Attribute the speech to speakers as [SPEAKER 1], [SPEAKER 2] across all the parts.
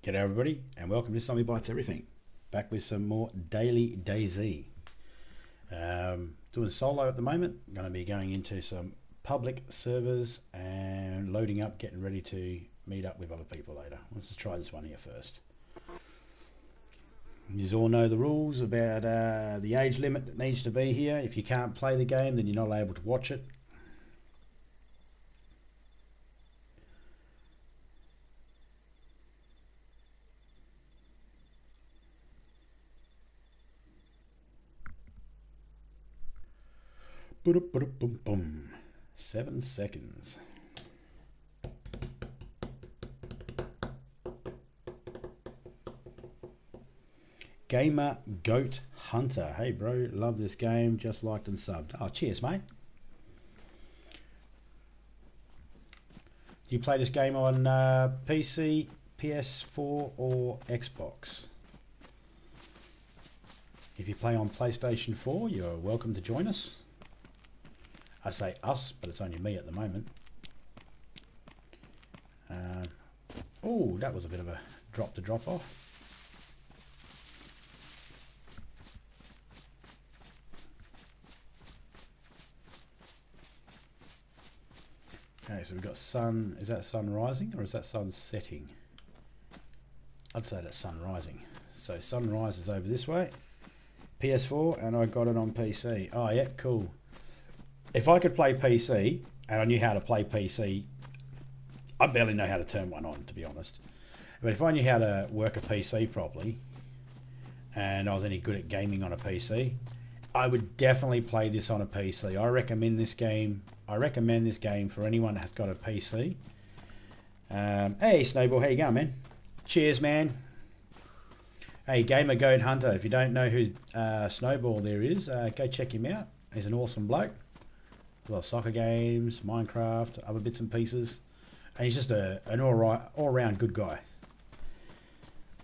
[SPEAKER 1] G'day everybody, and welcome to Zombie Bites Everything. Back with some more daily DayZ. Doing solo at the moment. Going to be going into some public servers and loading up, getting ready to meet up with other people later. Let's just try this one here first. You all know the rules about the age limit that needs to be here. If you can't play the game, then you're not able to watch it. Boom, boom. 7 seconds. Gamer Goat Hunter. Hey bro, love this game, just liked and subbed. Oh, cheers mate. Do you play this game on PC, PS4 or Xbox? If you play on PlayStation 4, you're welcome to join us. I say us, but it's only me at the moment. Oh, that was a bit of a drop off. Okay, so we've got sun. Is that sun rising or is that sun setting? I'd say that's sun rising. So sunrise is over this way. PS4, and I got it on PC. Oh yeah, cool. If I could play PC, and I knew how to play PC, I barely know how to turn one on, to be honest. But if I knew how to work a PC properly, and I was any good at gaming on a PC, I would definitely play this on a PC. I recommend this game for anyone that has got a PC. Hey Snowball, how you going, man? Cheers, man. Hey, Gamer Goat Hunter, if you don't know who Snowball there is, go check him out. He's an awesome bloke. A lot of soccer games, Minecraft, other bits and pieces. And he's just an all-round good guy.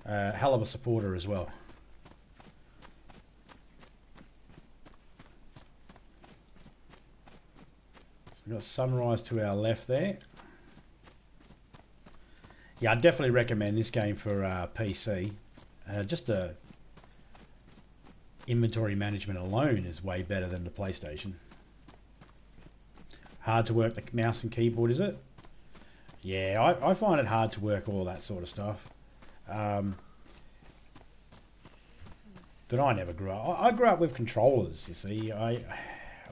[SPEAKER 1] Hell of a supporter as well. So we've got sunrise to our left there. Yeah, I definitely recommend this game for PC. Just the inventory management alone is way better than the PlayStation. Hard to work the mouse and keyboard, is it? Yeah, I find it hard to work all that sort of stuff. But I never grew up. I grew up with controllers, you see.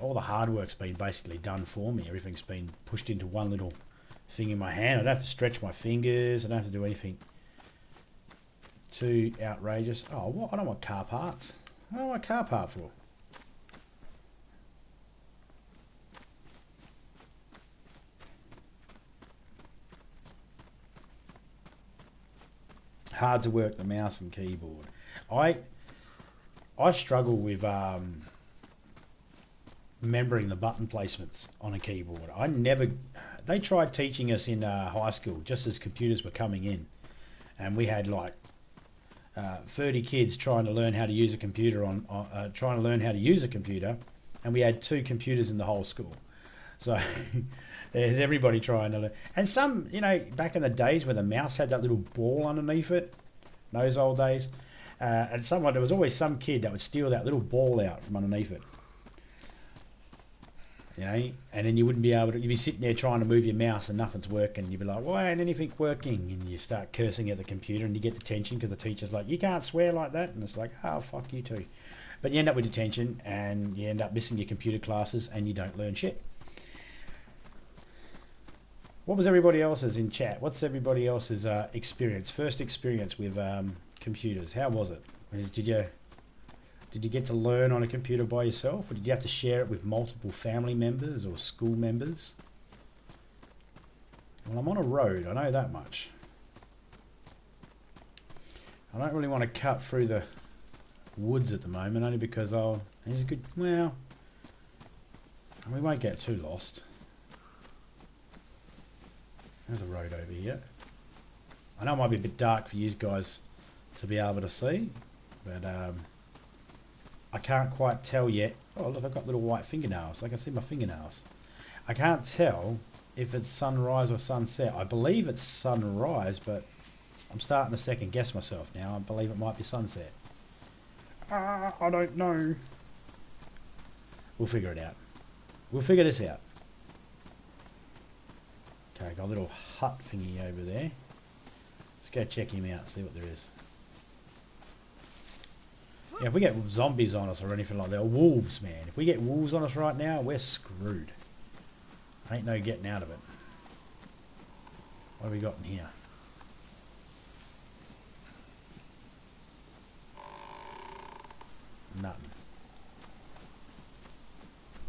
[SPEAKER 1] All the hard work's been basically done for me. Everything's been pushed into one little thing in my hand. I don't have to stretch my fingers. I don't have to do anything too outrageous. Oh, what? I don't want car parts. I don't want a car part for. Hard to work the mouse and keyboard. I struggle with remembering the button placements on a keyboard. They tried teaching us in high school just as computers were coming in, and we had like 30 kids trying to learn how to use a computer and we had 2 computers in the whole school. So there's everybody trying to learn. And some, back in the days when the mouse had that little ball underneath it, those old days, and there was always some kid that would steal that little ball out from underneath it. And then you wouldn't be able to, you'd be sitting there trying to move your mouse and nothing's working. You'd be like, why ain't anything working? And you start cursing at the computer and you get detention because the teacher's like, you can't swear like that. And it's like, oh, fuck you too. But you end up with detention and you end up missing your computer classes and you don't learn shit. What was everybody else's in chat? What's everybody else's first experience with computers? How was it? Did you get to learn on a computer by yourself, or did you have to share it with multiple family members or school members? Well, I'm on a road, I know that much. I don't really want to cut through the woods at the moment, only because we won't get too lost. There's a road over here. I know it might be a bit dark for you guys to be able to see, but I can't quite tell yet. Oh look, I've got little white fingernails. I can see my fingernails. I can't tell if it's sunrise or sunset. I believe it's sunrise, but I'm starting to second guess myself now. I believe it might be sunset. I don't know. We'll figure it out. We'll figure this out. Okay, got a little hut thingy over there. Let's go check him out, see what there is. Yeah, if we get zombies on us or anything like that, or wolves, man. If we get wolves on us right now, we're screwed. Ain't no getting out of it. What have we got in here? Nothing.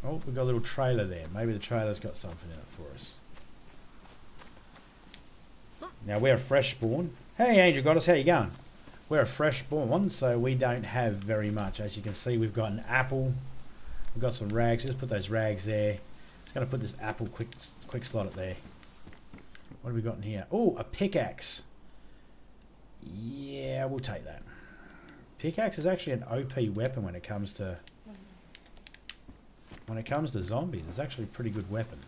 [SPEAKER 1] Oh, we've got a little trailer there. Maybe the trailer's got something in it for us. Now we're a fresh spawn. Hey Angel Goddess, how you going? We're a fresh spawn, so we don't have very much. As you can see, we've got an apple. We've got some rags. Just put those rags there. Just going to put this apple quick slot it there. What have we got in here? Oh, a pickaxe. Yeah, we'll take that. Pickaxe is actually an OP weapon when it comes to zombies. It's actually a pretty good weapon.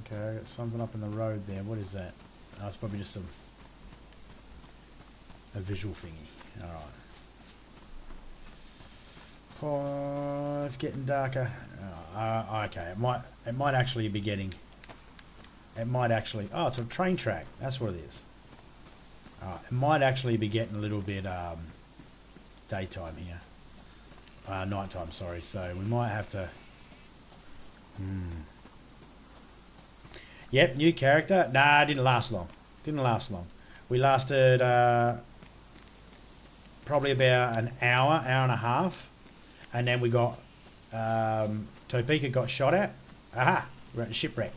[SPEAKER 1] Okay, I got something up in the road there. What is that? Oh, it's probably just a visual thingy. Alright. Oh, it's getting darker. Okay, it might actually be getting. It might actually. Oh, it's a train track. That's what it is. It might actually be getting a little bit daytime here. Nighttime, sorry. So we might have to. Yep, new character. Nah, it didn't last long. Didn't last long. We lasted probably about an hour and a half. And then we got Topeka got shot at. Aha! We're at a shipwreck.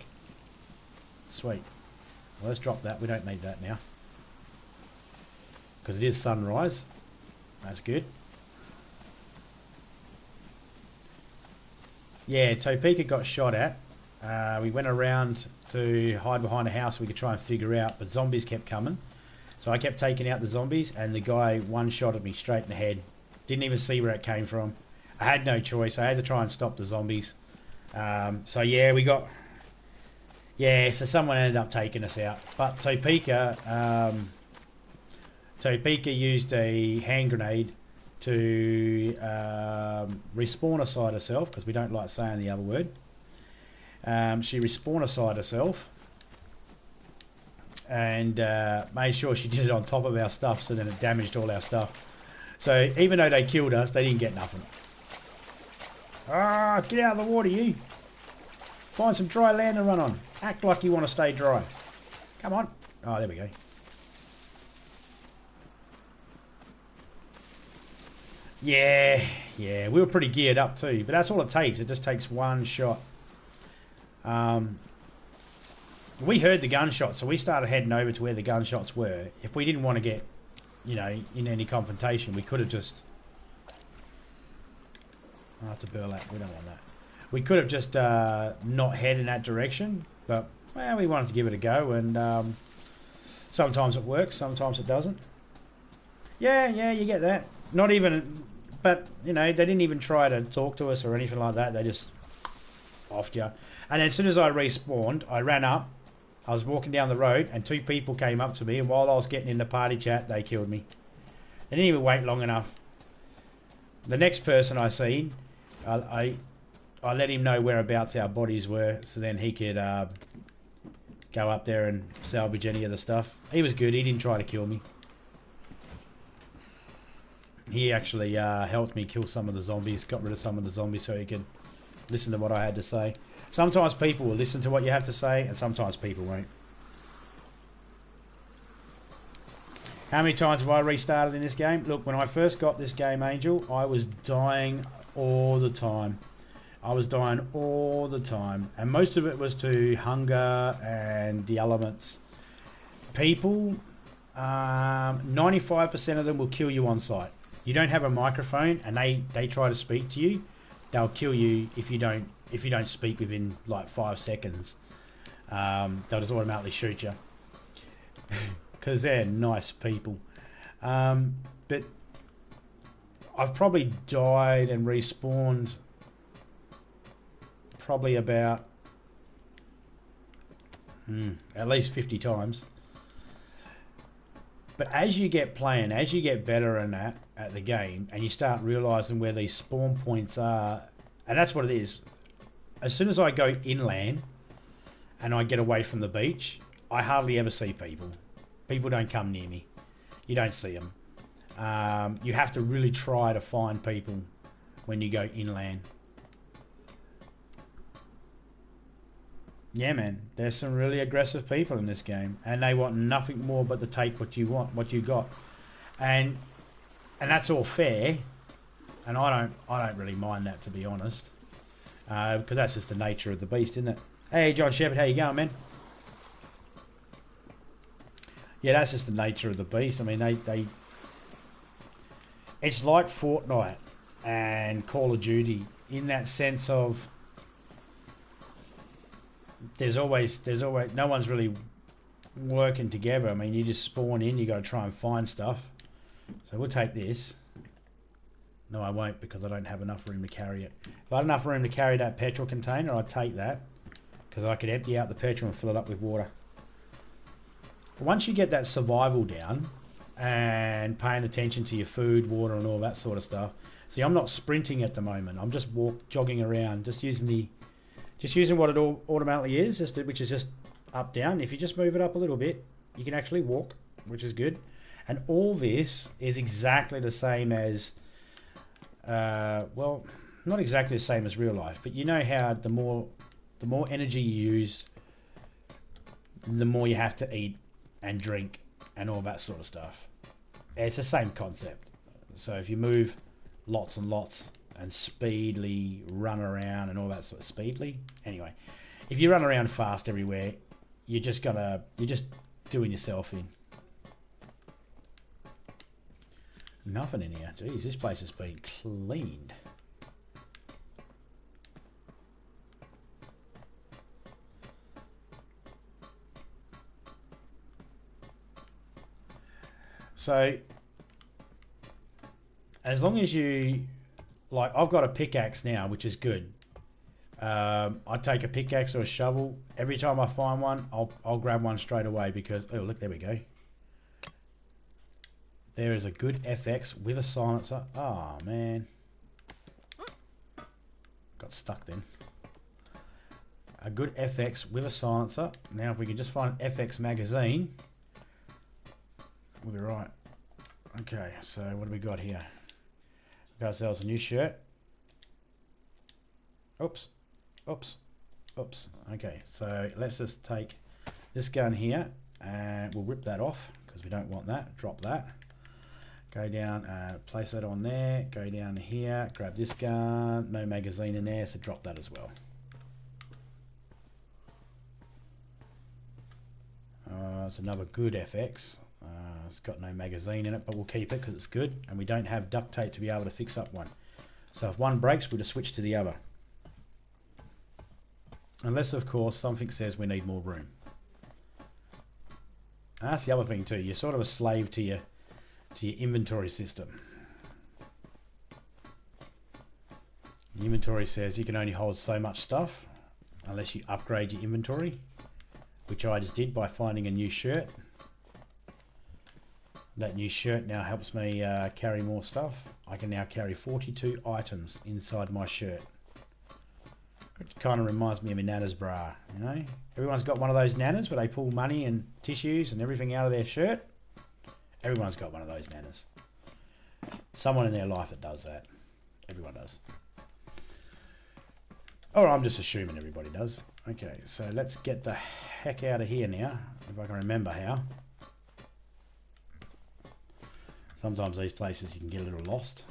[SPEAKER 1] Sweet. Well, let's drop that. We don't need that now. Because it is sunrise. That's good. Yeah, Topeka got shot at. We went around to hide behind a house we could try and figure out, but zombies kept coming. So I kept taking out the zombies, and the guy one-shotted me straight in the head. Didn't even see where it came from. I had no choice. I had to try and stop the zombies. So yeah, we got... Yeah, so someone ended up taking us out. But Topeka used a hand grenade to respawn aside herself, because we don't like saying the other word. She respawned aside herself and made sure she did it on top of our stuff, so then it damaged all our stuff. So even though they killed us, they didn't get nothing. Ah, get out of the water, you. Find some dry land to run on. Act like you want to stay dry. Come on. Oh, there we go. Yeah, we were pretty geared up too, but that's all it takes. It just takes one shot. We heard the gunshots, so we started heading over to where the gunshots were. If we didn't want to get, you know, in any confrontation, we could have just... Oh, that's a burlap. We don't want that. We could have just not head in that direction, but, well, we wanted to give it a go, and sometimes it works, sometimes it doesn't. Yeah, you get that. Not even... But, you know, they didn't even try to talk to us or anything like that. They just offed you. And then as soon as I respawned, I ran up. I was walking down the road, and two people came up to me, and while I was getting in the party chat, they killed me. They didn't even wait long enough. The next person I seen, I let him know whereabouts our bodies were, so then he could go up there and salvage any of the stuff. He was good. He didn't try to kill me. He actually helped me kill some of the zombies, got rid of some of the zombies so he could listen to what I had to say. Sometimes people will listen to what you have to say, and sometimes people won't. How many times have I restarted in this game? Look, when I first got this game, Angel, I was dying all the time. I was dying all the time. And most of it was to hunger and the elements. People, 95% of them will kill you on sight. You don't have a microphone and they try to speak to you, they'll kill you if you don't speak within like 5 seconds. They'll just automatically shoot you because they're nice people. But I've probably died and respawned probably about at least 50 times. But as you get playing, as you get better at the game, and you start realising where these spawn points are, and that's what it is. As soon as I go inland and I get away from the beach, I hardly ever see people. People don't come near me. You don't see them. You have to really try to find people when you go inland. Yeah, man, there's some really aggressive people in this game, and they want nothing more but to take what you want, what you got, and that's all fair. And I don't really mind that, to be honest, because that's just the nature of the beast, isn't it? Hey, John Shepherd, how you going, man? Yeah, that's just the nature of the beast. I mean, they it's like Fortnite and Call of Duty in that sense of there's always no one's really working together. I mean, you just spawn in, you got to try and find stuff. So we'll take this. No, I won't, because I don't have enough room to carry it. If I had enough room to carry that petrol container, I'd take that, because I could empty out the petrol and fill it up with water. But once you get that survival down and paying attention to your food, water, and all that sort of stuff. See, I'm not sprinting at the moment. I'm just jogging around, just using what it automatically is, which is just up, down. If you just move it up a little bit, you can actually walk, which is good. And all this is exactly the same as, well, not exactly the same as real life, but you know how the more energy you use, the more you have to eat and drink and all that sort of stuff. It's the same concept. So if you move lots and lots and speedily run around and all that sort of speedily. Anyway, if you run around fast everywhere, you're just doing yourself in. Nothing in here. Jeez, this place has been cleaned. So, as long as you, like, I've got a pickaxe now, which is good. I take a pickaxe or a shovel. Every time I find one, I'll grab one straight away because, oh, look, there we go. There is a good FX with a silencer. Oh, man. Got stuck then. A good FX with a silencer. Now, if we can just find an FX magazine, we'll be right. Okay, so what do we got here? We've got ourselves a new shirt. Oops. Oops. Oops. Okay, so let's just take this gun here and we'll rip that off because we don't want that. Drop that. Go down, place that on there. Go down here, grab this gun. No magazine in there, so drop that as well. It's another good FX. It's got no magazine in it, but we'll keep it because it's good, and we don't have duct tape to be able to fix up one. So if one breaks, we'll just switch to the other. Unless, of course, something says we need more room. And that's the other thing too. You're sort of a slave to your inventory system. The inventory says you can only hold so much stuff unless you upgrade your inventory, which I just did by finding a new shirt. That new shirt now helps me carry more stuff. I can now carry 42 items inside my shirt. It kind of reminds me of my Nana's bra, you know? Everyone's got one of those Nanas where they pull money and tissues and everything out of their shirt. Everyone's got one of those Nanas. Someone in their life that does that. Everyone does. Or I'm just assuming everybody does. Okay, so let's get the heck out of here now, if I can remember how. Sometimes these places you can get a little lost.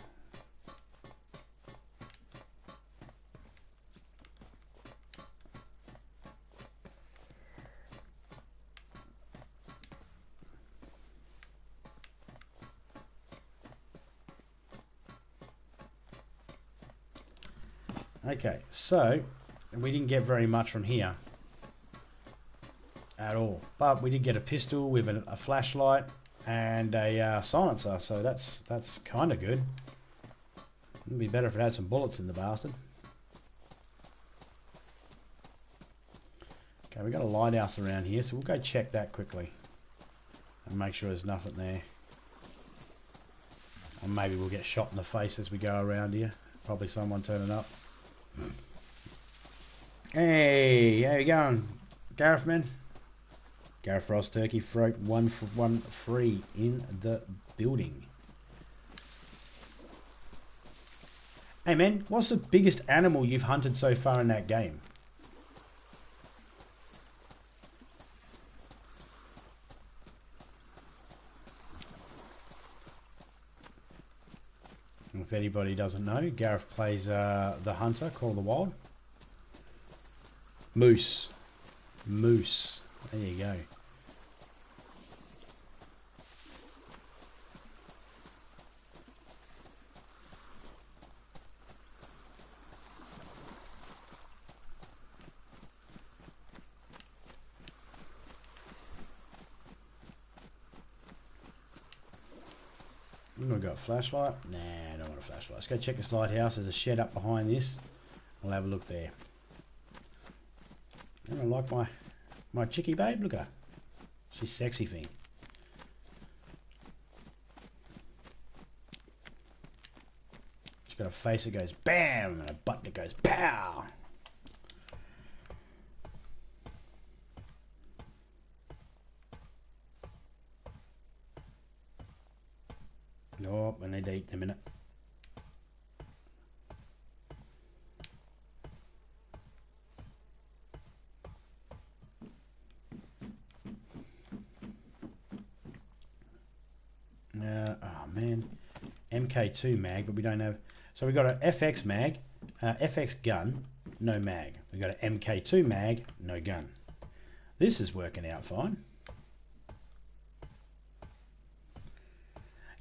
[SPEAKER 1] Okay, so we didn't get very much from here at all, but we did get a pistol with a flashlight and a silencer, so that's kind of good. It'd be better if it had some bullets in the bastard. Okay, we got a lighthouse around here, so we'll go check that quickly and make sure there's nothing there. Or maybe we'll get shot in the face as we go around here. Probably someone turning up. Hey, how you going, Gareth, man? Gareth Ross Turkey Throat 1 for 1 free in the building. Hey man, what's the biggest animal you've hunted so far in that game? If anybody doesn't know, Gareth plays the hunter, Call of the Wild. Moose. Moose. There you go. We've got a flashlight. Nah, I don't want a flashlight. Let's go check this lighthouse. There's a shed up behind this. We'll have a look there. I like my chickie babe. Look at her. She's sexy thing. She's got a face that goes bam and a butt that goes pow. Oh, I need to eat in a minute. Oh man, MK2 mag, but we don't have. So we got an FX mag, FX gun, no mag. We got an MK2 mag, no gun. This is working out fine.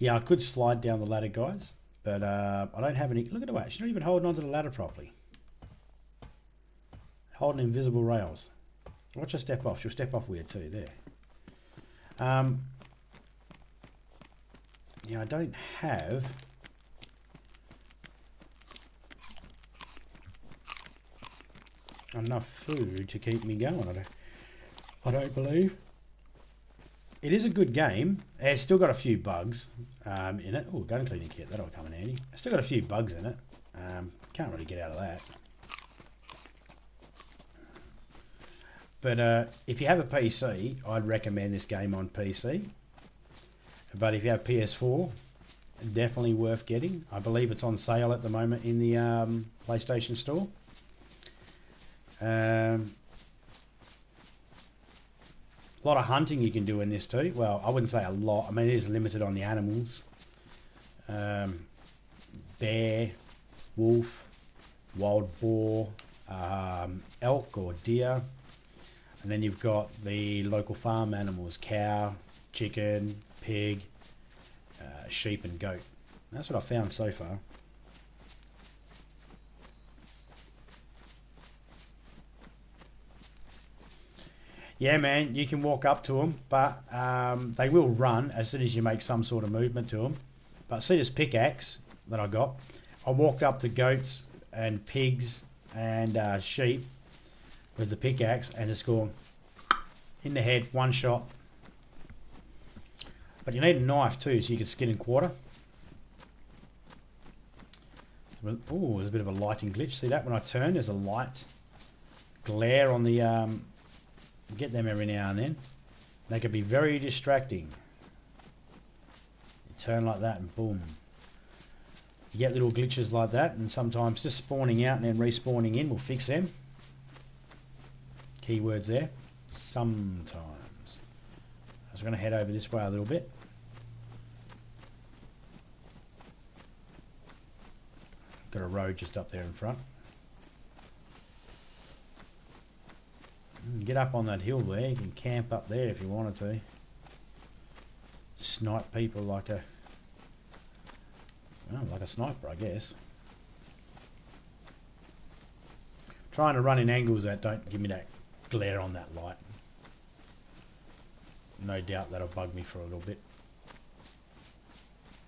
[SPEAKER 1] Yeah, I could slide down the ladder, guys, but I don't have any. Look at the way she's not even holding onto the ladder properly. Holding invisible rails. Watch her step off. She'll step off weird too. There. Yeah, I don't have enough food to keep me going. I don't believe. It is a good game. It's still got a few bugs in it. Oh, gun cleaning kit. That'll come in handy. It's still got a few bugs in it. Can't really get out of that. But if you have a PC, I'd recommend this game on PC. But if you have PS4, definitely worth getting. I believe it's on sale at the moment in the PlayStation Store. A lot of hunting you can do in this too. Well, I wouldn't say a lot. I mean, it is limited on the animals. Bear, wolf, wild boar, elk or deer. And then you've got the local farm animals, cow, chicken, pig, sheep and goat. That's what I found so far. Yeah, man, you can walk up to them, but they will run as soon as you make some sort of movement to them. But see this pickaxe that I got? I walked up to goats and pigs and sheep with the pickaxe and it's gone in the head, one shot. But you need a knife too, so you can skin and quarter. Oh, there's a bit of a lighting glitch. See that? When I turn, there's a light glare on the... get them every now and then. They can be very distracting. You turn like that and boom. You get little glitches like that, and sometimes just spawning out and then respawning in will fix them. Keywords there. Sometimes. I was going to head over this way a little bit. Got a road just up there in front. Get up on that hill there. You can camp up there if you wanted to. Snipe people like a... well, like a sniper, I guess. Trying to run in angles that don't give me that glare on that light. No doubt that'll bug me for a little bit.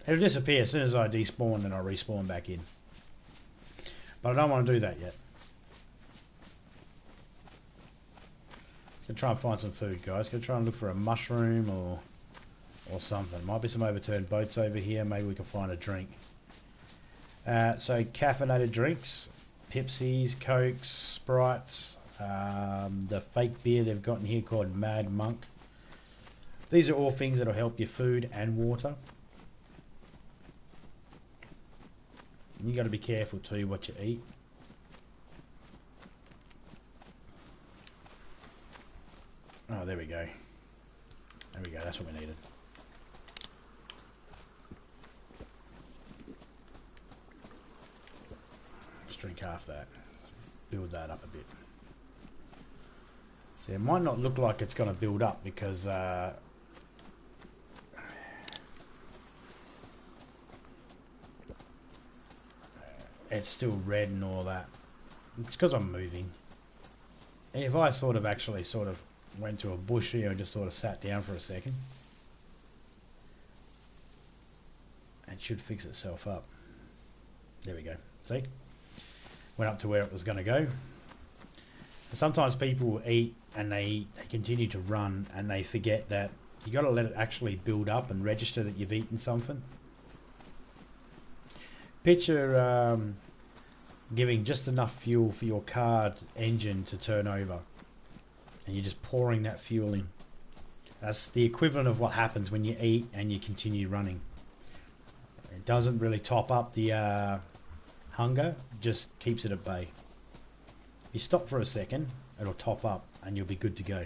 [SPEAKER 1] It'll disappear as soon as I despawn and I respawn back in. But I don't want to do that yet. Gonna try and find some food, guys. Gonna try and look for a mushroom or something. Might be some overturned boats over here. Maybe we can find a drink. So caffeinated drinks, Pepsis, Cokes, Sprites, the fake beer they've got in here called Mad Monk. These are all things that'll help your food and water. And you got to be careful too what you eat. Oh, there we go. There we go. That's what we needed. Let's drink half that. Build that up a bit. See, it might not look like it's going to build up because it's still red and all that. It's because I'm moving. If I sort of went to a bush here and just sort of sat down for a second, it should fix itself up. There we go. See? Went up to where it was going to go. Sometimes people eat and they continue to run and they forget that you got to let it actually build up and register that you've eaten something. Picture giving just enough fuel for your car engine to turn over, and you're just pouring that fuel in. That's the equivalent of what happens when you eat and you continue running. It doesn't really top up the hunger, just keeps it at bay. If you stop for a second, it'll top up and you'll be good to go.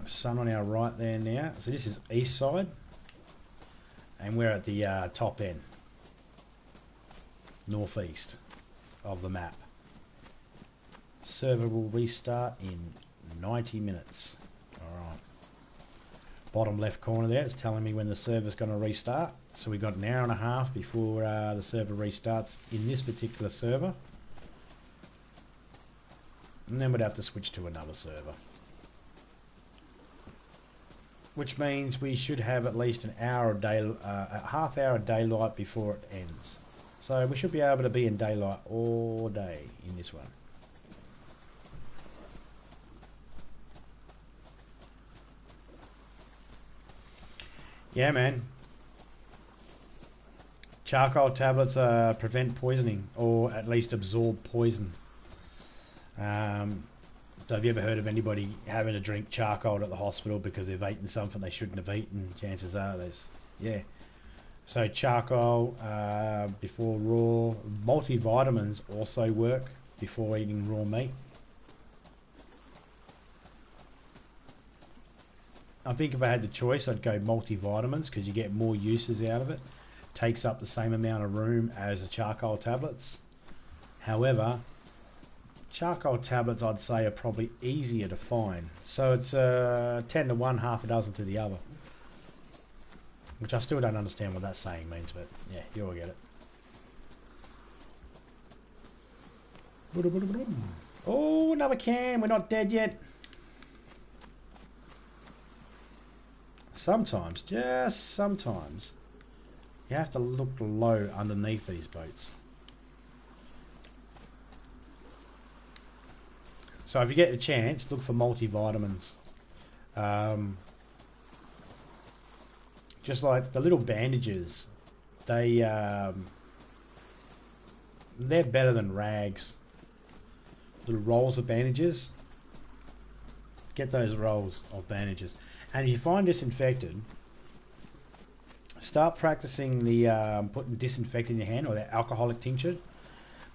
[SPEAKER 1] Sun on our right there now. So this is east side, and we're at the top end, northeast of the map. Server will restart in 90 minutes. Alright. Bottom left corner there, it's telling me when the server's going to restart. So we've got an hour and a half before the server restarts in this particular server. And then we'd have to switch to another server. Which means we should have at least an hour of a half hour of daylight before it ends. So we should be able to be in daylight all day in this one. Yeah, man. Charcoal tablets prevent poisoning, or at least absorb poison. So have you ever heard of anybody having to drink charcoal at the hospital because they've eaten something they shouldn't have eaten? Chances are there's, yeah. So charcoal before raw. Multivitamins also work before eating raw meat. I think if I had the choice, I'd go multivitamins because you get more uses out of it. Takes up the same amount of room as the charcoal tablets. However, charcoal tablets, I'd say, are probably easier to find. So it's 10 to 1, half a dozen to the other. Which I still don't understand what that saying means, but yeah, you all get it. Oh, another can. We're not dead yet. Sometimes, just sometimes, you have to look low underneath these boats. So if you get a chance, look for multivitamins. Just like the little bandages, they're better than rags. Little rolls of bandages. Get those rolls of bandages. And if you find disinfected, start practicing the putting disinfectant in your hand, or that alcoholic tincture.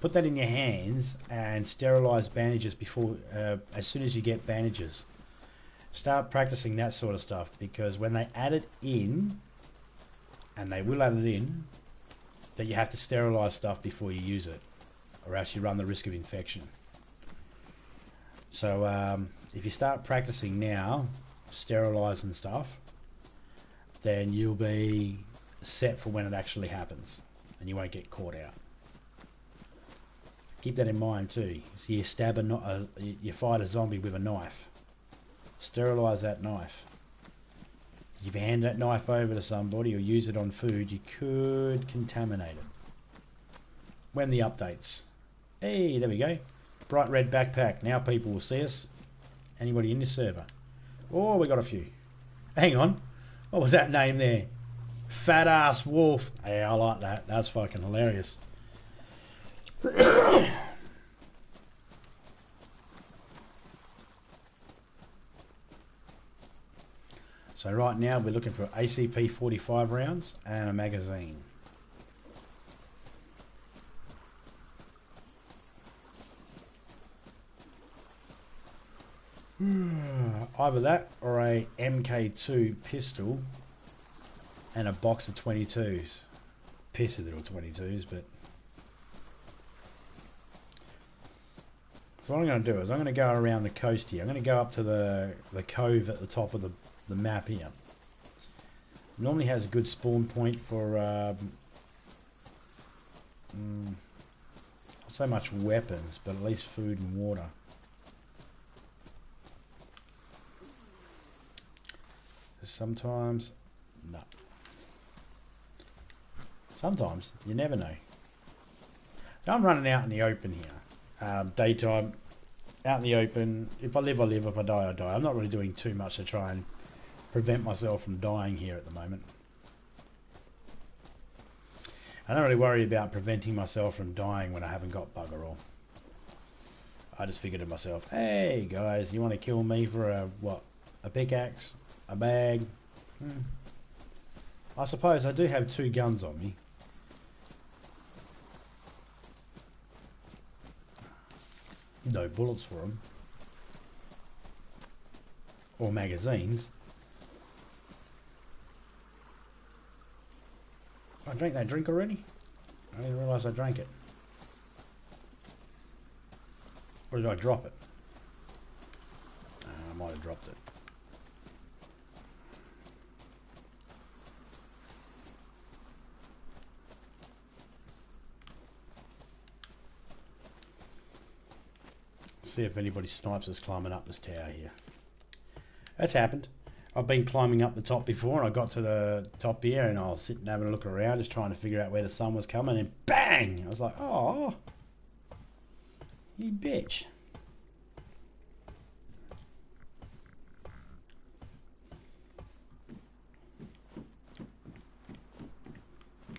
[SPEAKER 1] Put that in your hands and sterilize bandages before, as soon as you get bandages. Start practicing that sort of stuff, because when they add it in, and they will add it in, that you have to sterilize stuff before you use it, or else you run the risk of infection. So if you start practicing now, sterilizing stuff, then you'll be set for when it actually happens, and you won't get caught out. Keep that in mind too. So you fight a zombie with a knife. Sterilize that knife. If you hand that knife over to somebody or use it on food, you could contaminate it. When the updates. Hey, there we go. Bright red backpack. Now people will see us. Anybody in this server? Oh, we got a few. Hang on. What was that name there? Fat ass wolf. Yeah, I like that. That's fucking hilarious. So right now we're looking for ACP 45 rounds and a magazine. Either that or a MK2 pistol and a box of 22s. Pissy little 22s, but... So what I'm going to do is I'm going to go around the coast here. I'm going to go up to the cove at the top of the map here. Normally has a good spawn point for not so much weapons, but at least food and water. Sometimes, no. Sometimes, you never know. Now I'm running out in the open here. Daytime, out in the open. If I live, I live. If I die, I die. I'm not really doing too much to try and prevent myself from dying here at the moment. I don't really worry about preventing myself from dying when I haven't got bugger all. I just figured to myself, hey guys, you want to kill me for a, what? A pickaxe? A bag? I suppose I do have 2 guns on me. No bullets for them. Or magazines. I drank that drink already? I didn't realise I drank it. Or did I drop it? I might have dropped it. See if anybody snipes us climbing up this tower here. That's happened. I've been climbing up the top before and I got to the top here and I was sitting having a look around just trying to figure out where the sun was coming and bang! I was like, oh, you bitch.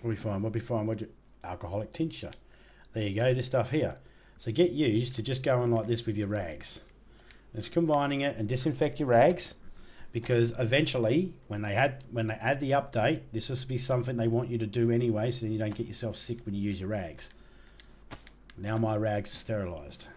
[SPEAKER 1] What we find? What we find? What alcoholic tincture. There you go, this stuff here. So get used to just going like this with your rags. Just combining it and disinfect your rags, because eventually when they add the update, this will be something they want you to do anyway, so you don't get yourself sick when you use your rags. Now my rags are sterilised.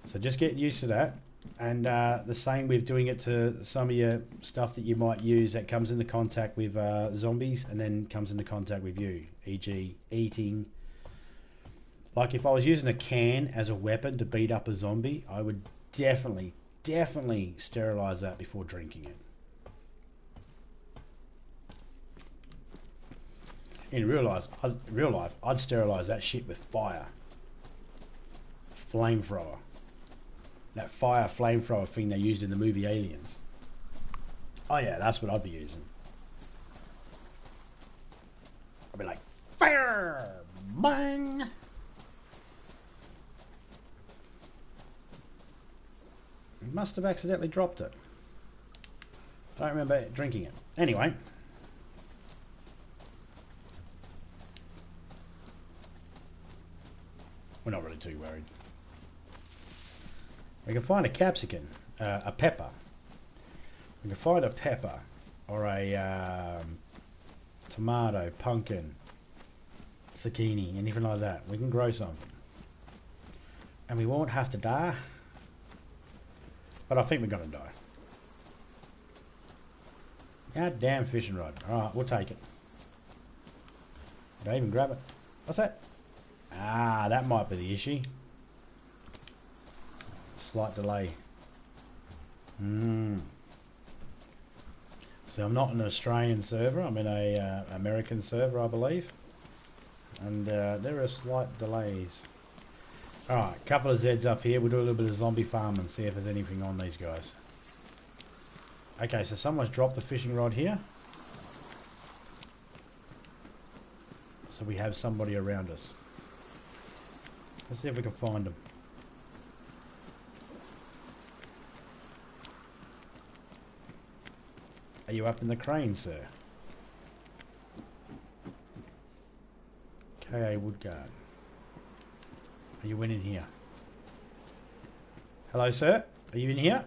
[SPEAKER 1] So just get used to that. And the same with doing it to some of your stuff that you might use that comes into contact with zombies and then comes into contact with you, e.g. eating. Like if I was using a can as a weapon to beat up a zombie, I would definitely sterilise that before drinking it. In real life, I'd sterilise that shit with fire. Flamethrower. That fire flamethrower thing they used in the movie Aliens. Oh yeah, that's what I'd be using. I'd be like, fire! Bang! Must have accidentally dropped it. I don't remember drinking it. Anyway. We're not really too worried. We can find a capsicum, a pepper. We can find a pepper or a tomato, pumpkin, zucchini, anything like that. We can grow something. And we won't have to die. But I think we're going to die. God damn fishing rod. Alright, we'll take it. Did I even grab it? What's that? Ah, that might be the issue. Slight delay. So I'm not in an Australian server. I'm in a American server, I believe. And there are slight delays. Alright, a couple of Zeds up here. We'll do a little bit of zombie farming and see if there's anything on these guys. Okay, so someone's dropped the fishing rod here. So we have somebody around us. Let's see if we can find them. Are you up in the crane, sir? K.A. Woodguard. Are you in here? Hello, sir. Are you in here?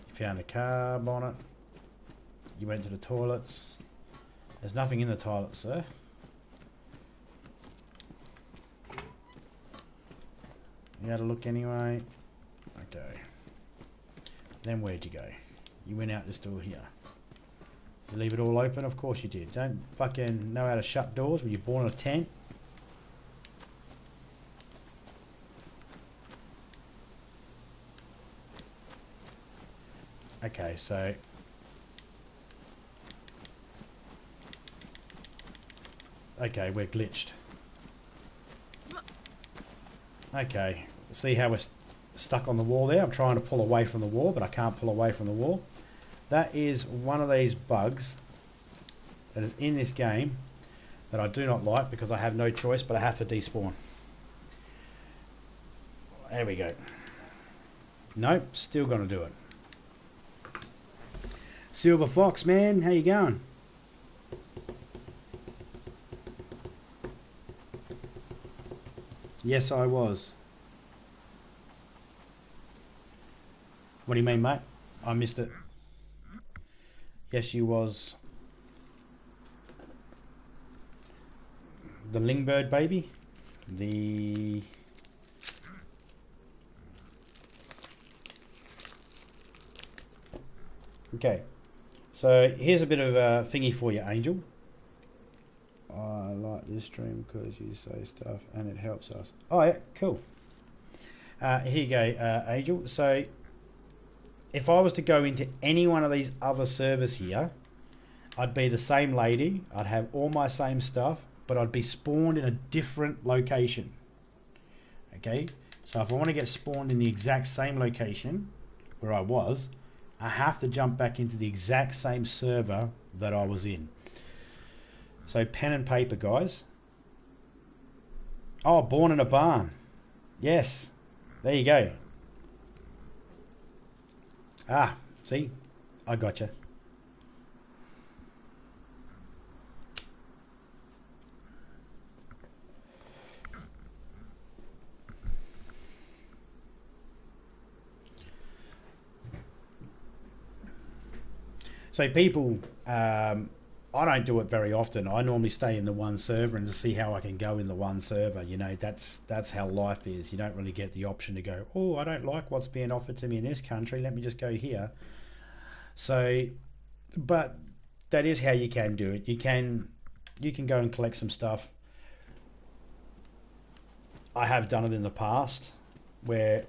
[SPEAKER 1] You found a car bonnet. You went to the toilets. There's nothing in the toilet, sir. You had a look anyway. Okay. Then where'd you go? You went out this door here. You leave it all open? Of course you did. Don't fucking know how to shut doors. Were you born in a tent? Okay, so... Okay, we're glitched. Okay, see how we're stuck on the wall there? I'm trying to pull away from the wall, but I can't pull away from the wall. That is one of these bugs that is in this game that I do not like because I have no choice, but I have to despawn. There we go. Nope, still gonna do it. Silver Fox, man, how you going? Yes, I was. What do you mean, mate? I missed it. Yes, you was. The Lingbird baby. The... Okay. So, here's a bit of a thingy for you, Angel. I like this stream because you say stuff and it helps us. Oh yeah, cool. Here you go, Angel. So if I was to go into any one of these other servers here, I'd be the same lady. I'd have all my same stuff, but I'd be spawned in a different location. Okay, so if I want to get spawned in the exact same location where I was, I have to jump back into the exact same server that I was in. So pen and paper, guys. Oh, born in a barn. Yes. There you go. Ah, see? I gotcha. So people... I don't do it very often. I normally stay in the one server and to see how I can go in the one server. You know, that's how life is. You don't really get the option to go, oh, I don't like what's being offered to me in this country. Let me just go here. So, but that is how you can do it. You can go and collect some stuff. I have done it in the past where,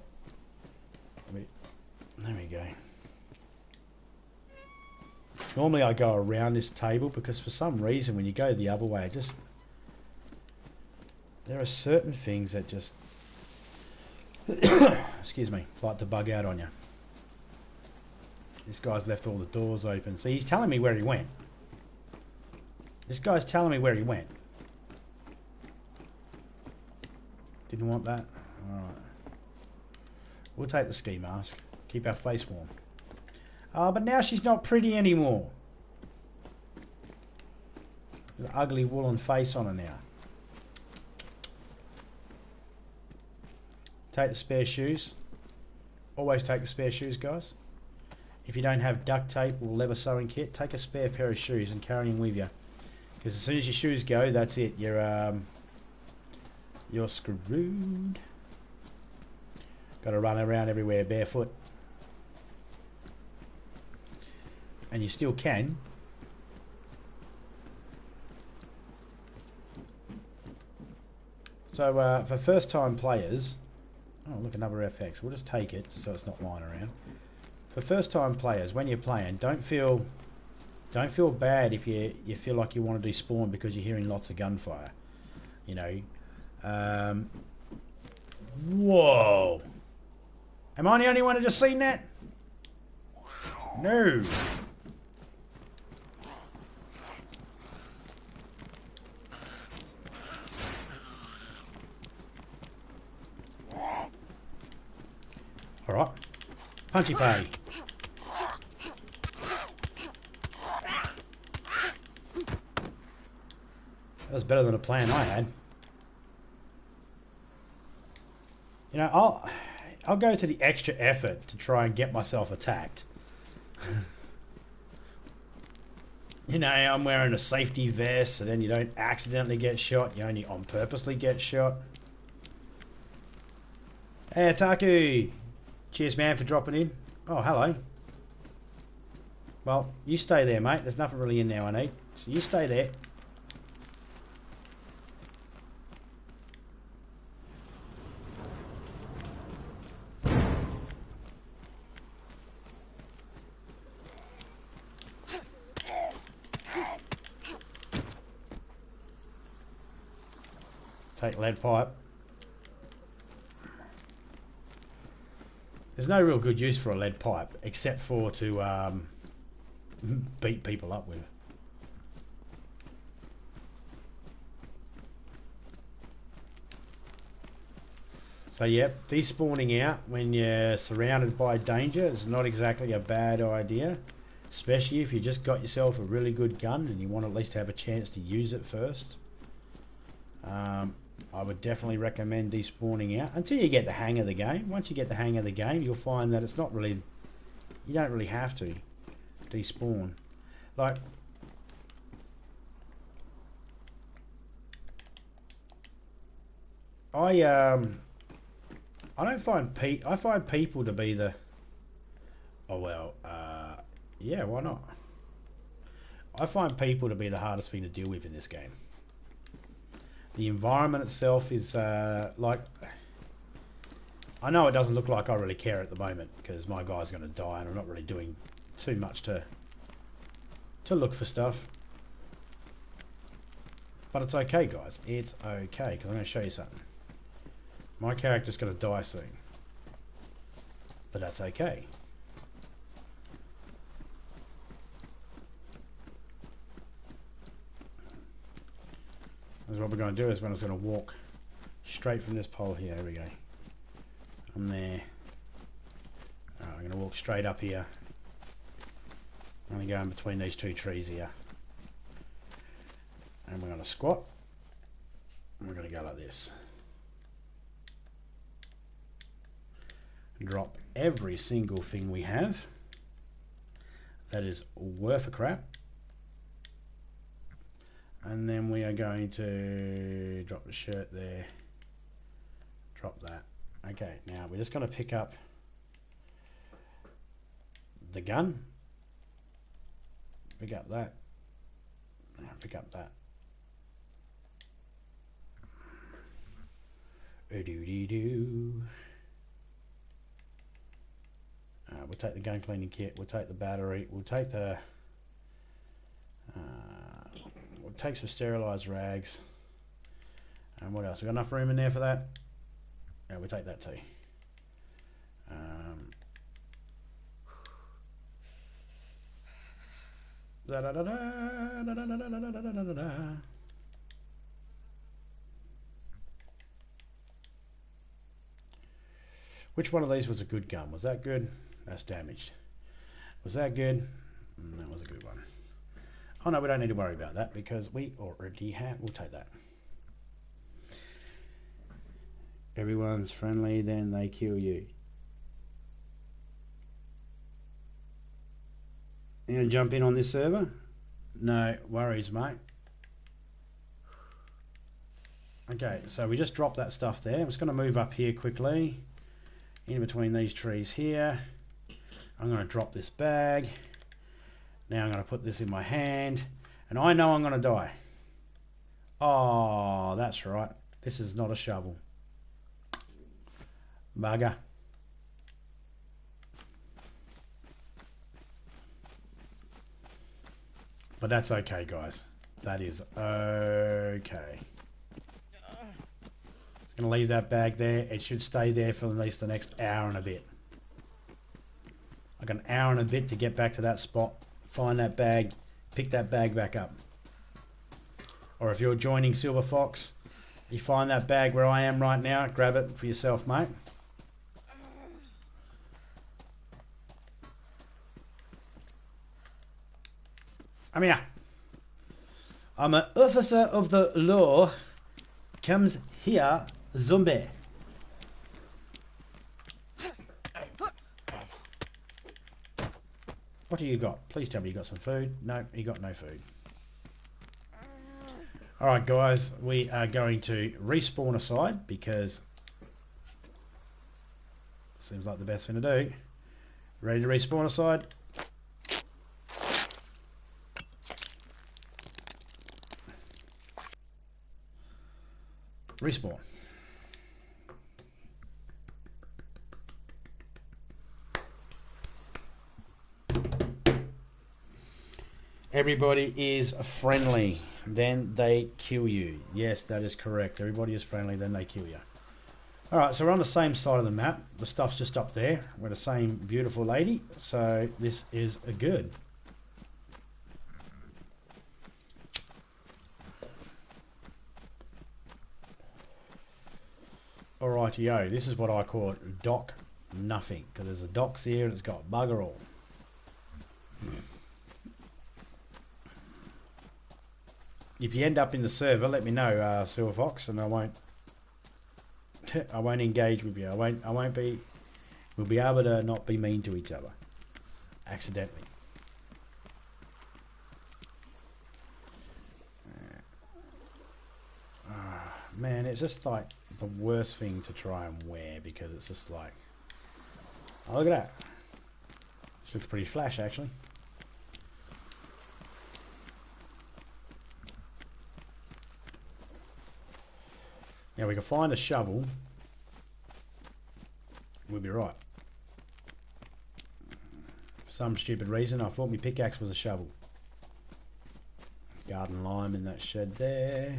[SPEAKER 1] there we go. Normally I go around this table because for some reason when you go the other way, there are certain things that just, excuse me, like to bug out on you. This guy's left all the doors open. See, he's telling me where he went. This guy's telling me where he went. Didn't want that? Alright. We'll take the ski mask. Keep our face warm. Oh, but now she's not pretty anymore. An ugly woolen face on her now. Take the spare shoes. Always take the spare shoes, guys. If you don't have duct tape or leather sewing kit, take a spare pair of shoes and carry them with you. Because as soon as your shoes go, that's it. You're screwed. Got to run around everywhere barefoot. And you still can. So for first time players, oh look, another FX, we'll just take it so it's not lying around. For first time players, when you're playing, don't feel bad if you feel like you want to despawn because you're hearing lots of gunfire. You know, whoa, Am I the only one who just seen that? No. Alright. Punchy party. That was better than a plan I had. You know, I'll go to the extra effort to try and get myself attacked. You know, I'm wearing a safety vest so then you don't accidentally get shot. You only on purposely get shot. Hey, Ataku! Cheers, man, for dropping in. Oh, hello. Well, you stay there, mate. There's nothing really in there I need. So you stay there. Take lead pipe. There's no real good use for a lead pipe except for to beat people up with. So yeah, despawning out when you're surrounded by danger is not exactly a bad idea, especially if you just got yourself a really good gun and you want to at least have a chance to use it first. I would definitely recommend despawning out until you get the hang of the game. Once you get the hang of the game, you'll find that it's not really, you don't really have to despawn. Like, I don't find I find people to be the, oh well, yeah, why not? I find people to be the hardest thing to deal with in this game. The environment itself is like, I know it doesn't look like I really care at the moment because my guy's going to die and I'm not really doing too much to look for stuff. But it's okay, guys. It's okay because I'm going to show you something. My character's going to die soon. But that's okay. That's what we're going to do is we're just going to walk straight from this pole here. There we go. I'm there. Right, I'm going to walk straight up here. I'm going to go in between these two trees here. And we're going to squat. And we're going to go like this. Drop every single thing we have that is worth a crap. And then we are going to drop the shirt there, drop that. Okay, now we're just going to pick up the gun, pick up that, pick up that. We'll take the gun cleaning kit, we'll take the battery, we'll take the we'll take some sterilised rags. And what else? We got enough room in there for that? Yeah, we'll take that too. Which one of these was a good gun? Was that good? That's damaged. Was that good? That was a good one. Oh no, we don't need to worry about that because we already have. We'll take that. Everyone's friendly, then they kill you. You gonna jump in on this server? No worries, mate. Okay, so we just dropped that stuff there. I'm just going to move up here quickly. In between these trees here. I'm going to drop this bag. Now I'm going to put this in my hand. And I know I'm going to die. Oh, that's right. This is not a shovel. Bugger. But that's okay, guys. That is okay. Going to leave that bag there. It should stay there for at least the next hour and a bit. I've got an hour and a bit to get back to that spot, find that bag, pick that bag back up. Or if you're joining Silver Fox, you find that bag where I am right now, grab it for yourself, mate. Come here. I'm an officer of the law. Comes here, zombie. What do you got? Please tell me you got some food. No, you got no food. Alright guys, we are going to respawn aside because seems like the best thing to do. Ready to respawn aside? Respawn. Everybody is friendly, then they kill you. Yes, that is correct. Everybody is friendly, then they kill you. Alright, so we're on the same side of the map. The stuff's just up there. We're the same beautiful lady, so this is good. Alrighty-o, this is what I call dock nothing, because there's a docks here and it's got bugger all. If you end up in the server, let me know, Silver Fox, and I won't engage with you. We'll be able to not be mean to each other accidentally. Man, it's just like the worst thing to try and wear because it's just like, oh, look at that. This looks pretty flash actually. Now we can find a shovel. We'll be right. For some stupid reason I thought my pickaxe was a shovel. Garden lime in that shed there.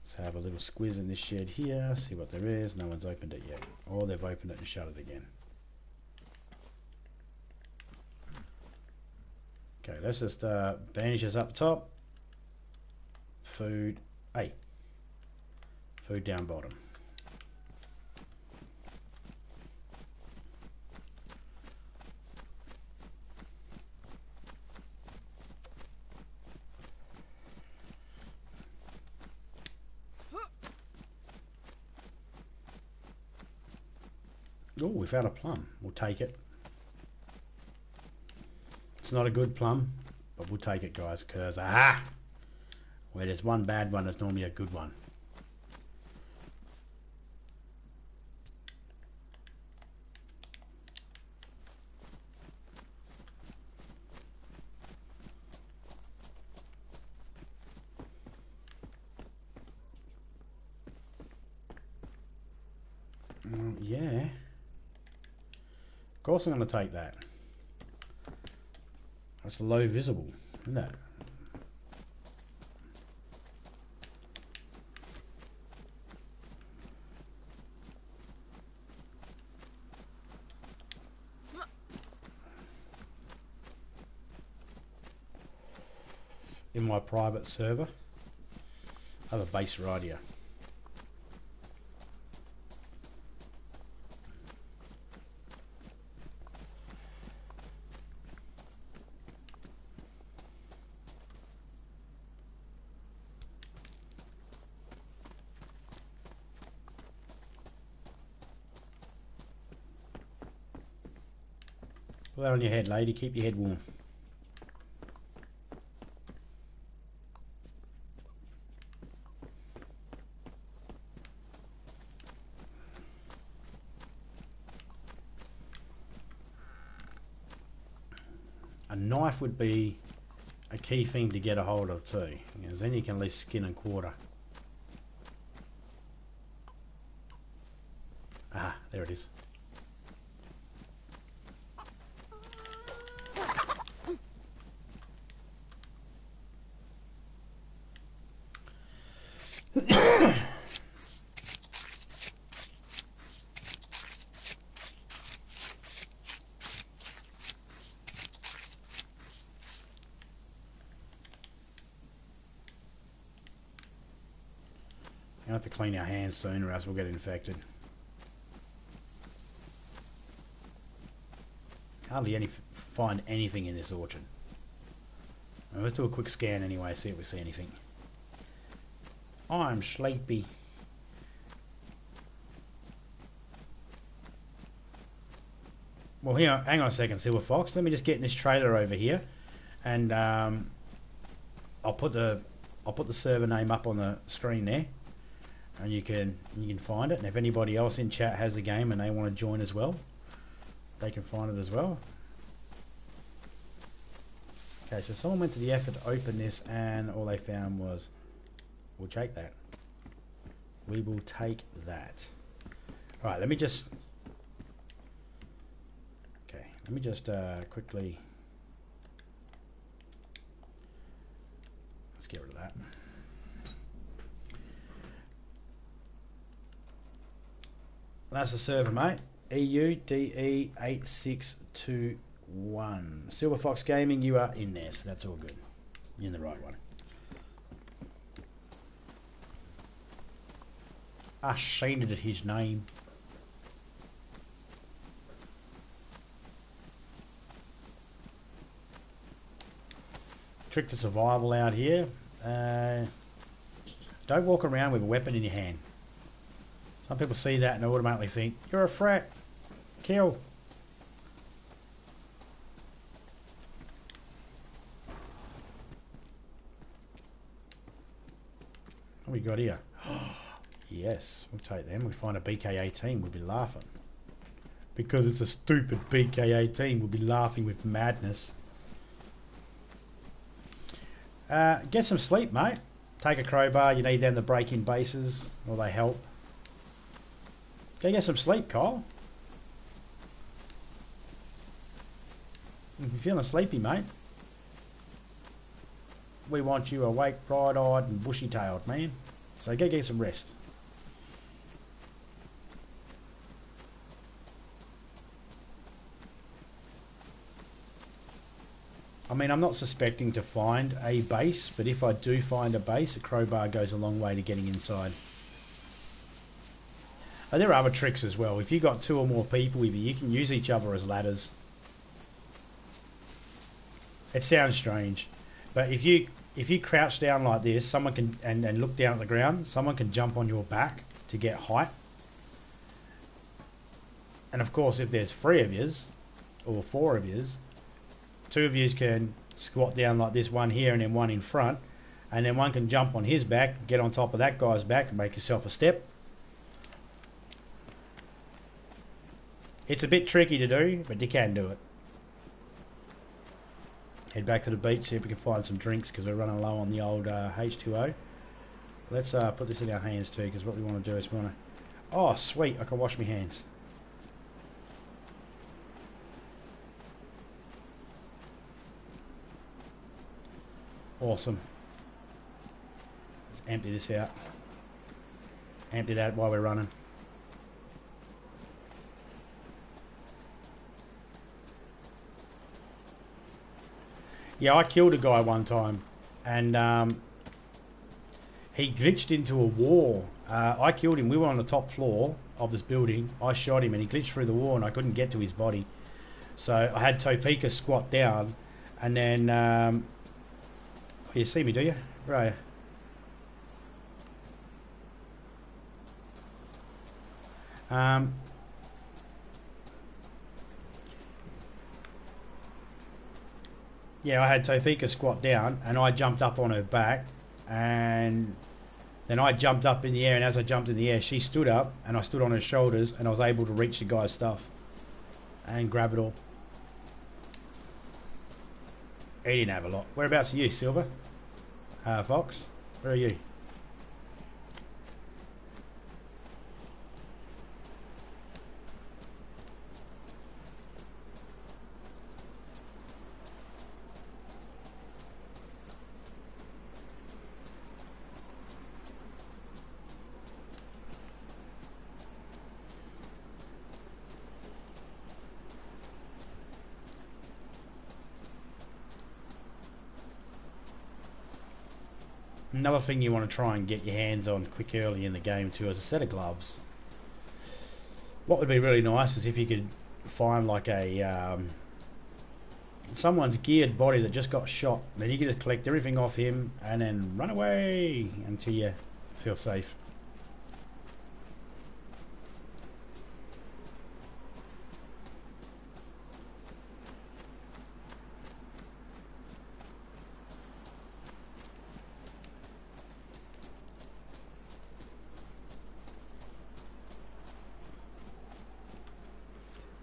[SPEAKER 1] Let's have a little squiz in this shed here, see what there is. No one's opened it yet. Or they've opened it and shut it again. Okay, let's just bandages up top. Food, hey. Food down bottom. Oh, we found a plum. We'll take it. It's not a good plum, but we'll take it, guys, because aha! Where there's one bad one, there's normally a good one. Yeah. Of course I'm going to take that. That's low visible, isn't it? In my private server, I have a base right here. Put that on your head, lady. Keep your head warm. A knife would be a key thing to get a hold of too, because then you can at least skin and quarter. Ah, there it is. We'll have to clean our hands soon or else we'll get infected. Hardly find anything in this orchard. Well, let's do a quick scan anyway, see if we see anything. I'm sleepy. Well, here, hang on a second, Silver Fox. Let me just get in this trailer over here, and I'll put the server name up on the screen there, and you can find it. And if anybody else in chat has the game and they want to join as well, they can find it as well. Okay, so someone went to the effort to open this, and all they found was, we'll take that. We will take that. All right, let me just quickly, let's get rid of that. That's the server, mate. EUDE8621. Silver Fox Gaming, you are in there, so that's all good. You're in the right one. I seen it at his name. Trick to survival out here. Don't walk around with a weapon in your hand. Some people see that and automatically think, you're a frat. Kill. What we got here? Yes, we'll take them. We find a BK-18, we'll be laughing. Because it's a stupid BK-18, we'll be laughing with madness. Get some sleep, mate. Take a crowbar, you need them to break in bases, or they help. Go get some sleep, Kyle. If you're feeling sleepy, mate, we want you awake, bright-eyed and bushy-tailed, man. So go get some rest. I mean, I'm not suspecting to find a base, but if I do find a base, a crowbar goes a long way to getting inside. There are other tricks as well. If you've got 2 or more people with you, you can use each other as ladders. It sounds strange, but if you crouch down like this, someone can and look down at the ground, someone can jump on your back to get height. And of course, if there's 3 of yous or 4 of yous, 2 of yous can squat down like this, one here and then one in front, and then one can jump on his back, get on top of that guy's back and make yourself a step. It's a bit tricky to do, but you can do it. Head back to the beach, see if we can find some drinks because we're running low on the old H2O. Let's put this in our hands too, because what we want to do is we want to... Oh, sweet, I can wash my hands. Awesome. Let's empty this out. Empty that while we're running. Yeah, I killed a guy one time, and he glitched into a wall. I killed him. We were on the top floor of this building. I shot him, and he glitched through the wall, and I couldn't get to his body. So I had Topeka squat down, and then... oh, you see me, do you? Where are you? Yeah, I had Topeka squat down and I jumped up on her back, and then I jumped up in the air, and as I jumped in the air she stood up and I stood on her shoulders, and I was able to reach the guy's stuff and grab it all. He didn't have a lot. Whereabouts are you, Silver? Fox? Where are you? Another thing you want to try and get your hands on quick early in the game too is a set of gloves. What would be really nice is if you could find like a someone's geared body that just got shot, then you can just collect everything off him and then run away until you feel safe.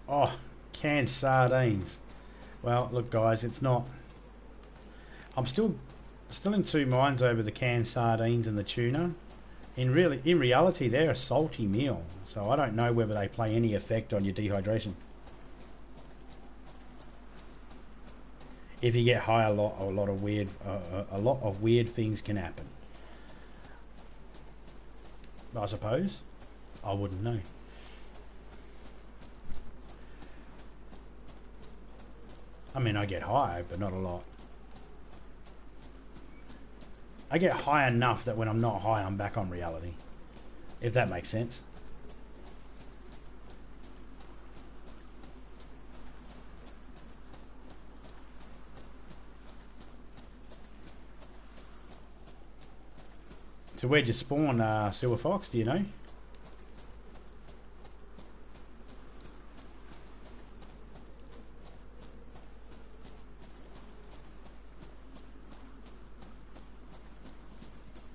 [SPEAKER 1] Oh, canned sardines. Well, look, guys, it's not. I'm still in two minds over the canned sardines and the tuna. In reality, they're a salty meal, so I don't know whether they play any effect on your dehydration. If you get high, a lot of weird things can happen. I suppose. I wouldn't know. I mean, I get high, but not a lot. I get high enough that when I'm not high, I'm back on reality. If that makes sense. So where'd you spawn, Silver Fox, do you know?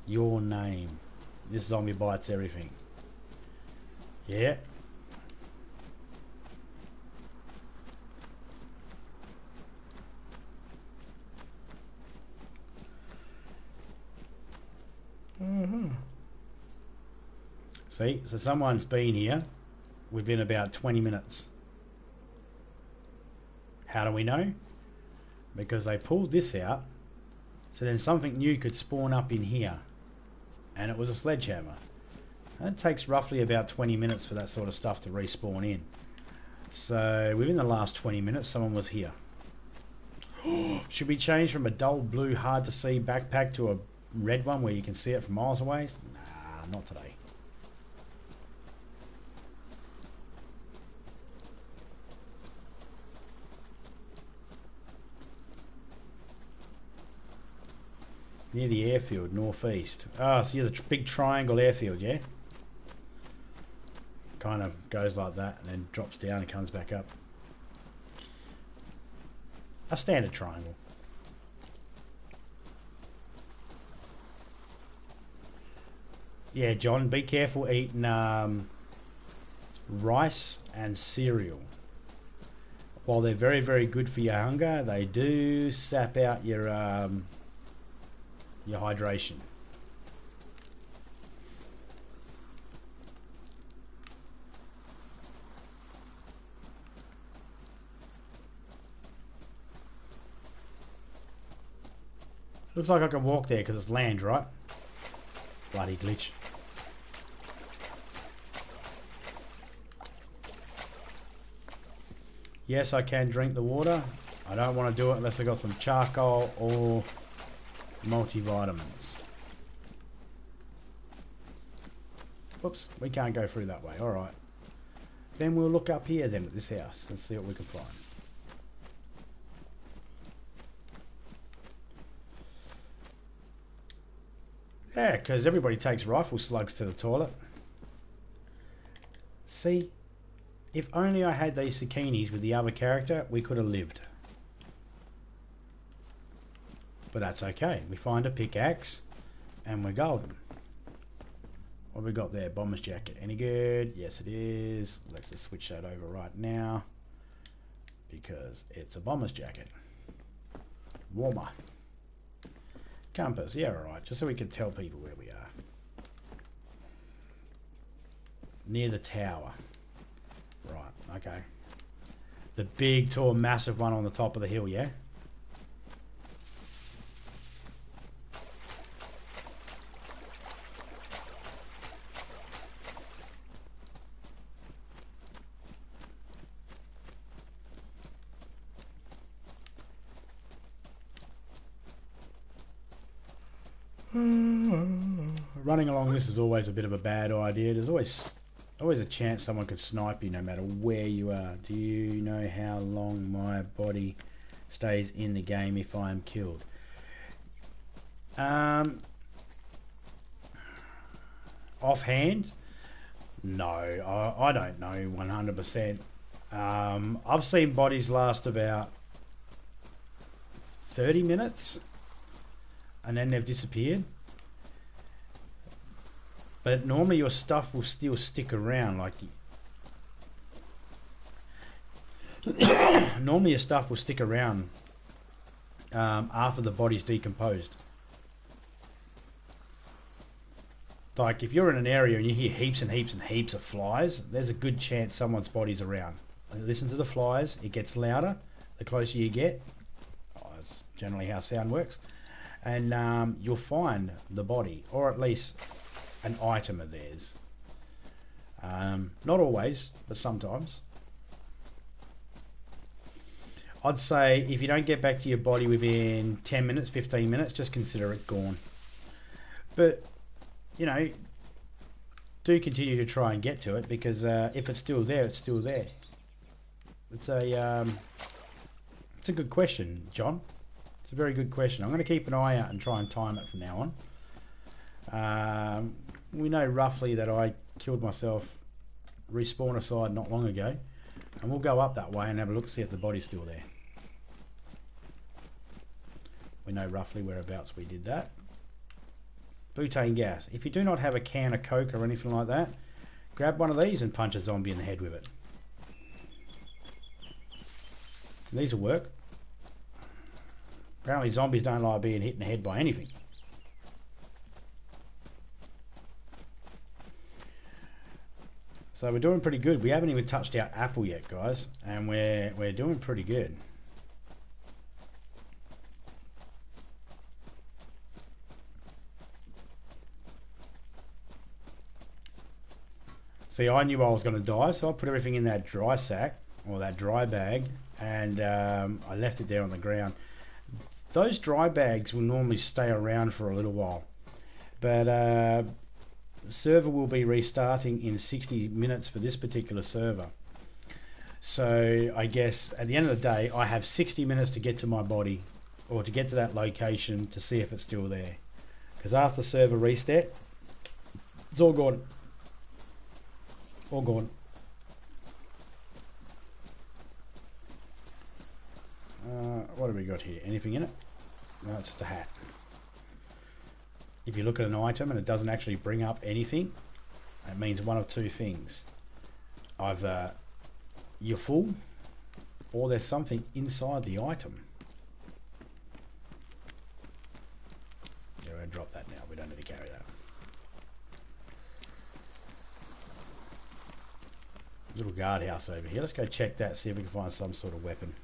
[SPEAKER 1] Your name. This zombie bites everything. Yeah. See, so someone's been here within about 20 minutes. How do we know? Because they pulled this out, so then something new could spawn up in here. And it was a sledgehammer. And it takes roughly about 20 minutes for that sort of stuff to respawn in. So within the last 20 minutes, someone was here. Should we change from a dull blue, hard to see backpack to a red one where you can see it from miles away? Nah, not today. Near the airfield, northeast. Ah, so you're the big triangle airfield, yeah? Kind of goes like that and then drops down and comes back up. A standard triangle. Yeah, John, be careful eating rice and cereal. While they're very, very good for your hunger, they do sap out your hydration. Looks like I can walk there because it's land, right? Bloody glitch. Yes, I can drink the water. I don't want to do it unless I got some charcoal or multivitamins. Oops, we can't go through that way. Alright. Then we'll look up here then at this house and see what we can find. Yeah, because everybody takes rifle slugs to the toilet. See, if only I had these zucchinis with the other character, we could have lived. But that's okay. We find a pickaxe and we're golden. What have we got there? Bomber's jacket. Any good? Yes, it is. Let's just switch that over right now because it's a bomber's jacket. Warmer. Compass. Yeah, alright. Just so we can tell people where we are. Near the tower. Right, okay. The big, tall, massive one on the top of the hill, yeah? Running along this is always a bit of a bad idea. There's always a chance someone could snipe you no matter where you are. Do you know how long my body stays in the game if I am killed? Offhand, no, I don't know 100%. I've seen bodies last about 30 minutes and then they've disappeared. But normally your stuff will still stick around. Like normally your stuff will stick around after the body's decomposed. Like if you're in an area and you hear heaps and heaps and heaps of flies, there's a good chance someone's body's around. Listen to the flies, it gets louder the closer you get. That's generally how sound works. And you'll find the body, or at least an item of theirs. Not always, but sometimes. I'd say if you don't get back to your body within 10 minutes, 15 minutes, just consider it gone. But, you know, do continue to try and get to it, because if it's still there, it's still there. It's a good question, John. It's a very good question. I'm going to keep an eye out and try and time it from now on. We know roughly that I killed myself respawner side not long ago, and we'll go up that way and have a look, see if the body's still there. We know roughly whereabouts we did that. Butane gas. If you do not have a can of Coke or anything like that, grab one of these and punch a zombie in the head with it. And these will work. Apparently zombies don't like being hit in the head by anything. So we're doing pretty good. We haven't even touched our apple yet, guys, and we're doing pretty good. See, I knew I was going to die, so I put everything in that dry sack, or that dry bag, and I left it there on the ground. Those dry bags will normally stay around for a little while, but the server will be restarting in 60 minutes for this particular server. So I guess at the end of the day, I have 60 minutes to get to my body, or to get to that location to see if it's still there. Because after server reset, it's all gone. All gone. What have we got here? Anything in it? No, it's just a hat. If you look at an item and it doesn't actually bring up anything, it means one of two things. Either you're full, or there's something inside the item. Yeah, we're going to drop that now. We don't need to carry that. Little guardhouse over here. Let's go check that, see if we can find some sort of weapon.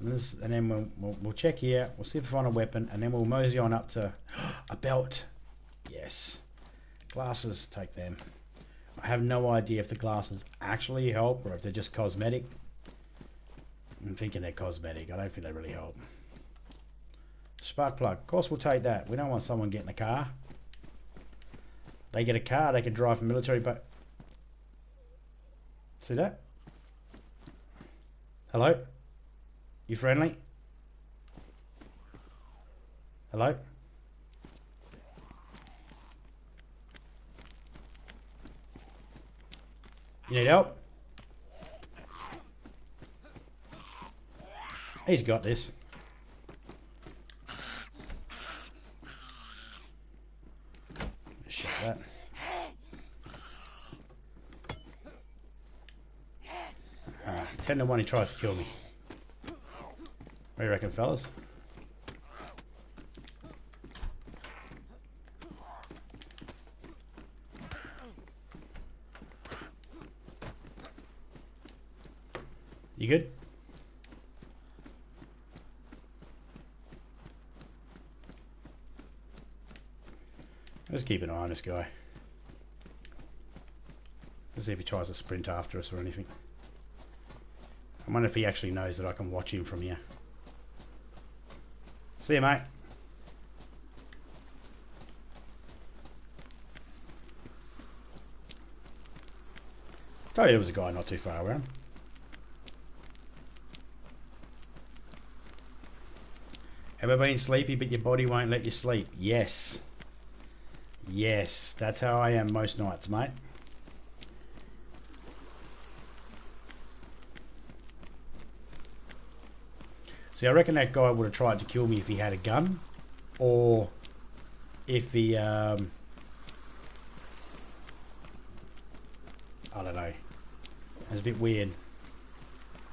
[SPEAKER 1] And then we'll check here, we'll see if we find a weapon, and then we'll mosey on up to a belt. Yes. Glasses, take them. I have no idea if the glasses actually help or if they're just cosmetic. I'm thinking they're cosmetic. I don't think they really help. Spark plug. Of course we'll take that. We don't want someone getting a car. They get a car, they can drive for military, but... See that? Hello? You friendly? Hello? You need help? He's got this. Shut that. 10 to 1 he tries to kill me. What do you reckon, fellas? You good? Let's keep an eye on this guy. Let's see if he tries to sprint after us or anything. I wonder if he actually knows that I can watch him from here. See you, mate. Told you there was a guy not too far around. Ever been sleepy but your body won't let you sleep? Yes. Yes, that's how I am most nights, mate. See, I reckon that guy would have tried to kill me if he had a gun, or if he, I don't know. It was a bit weird.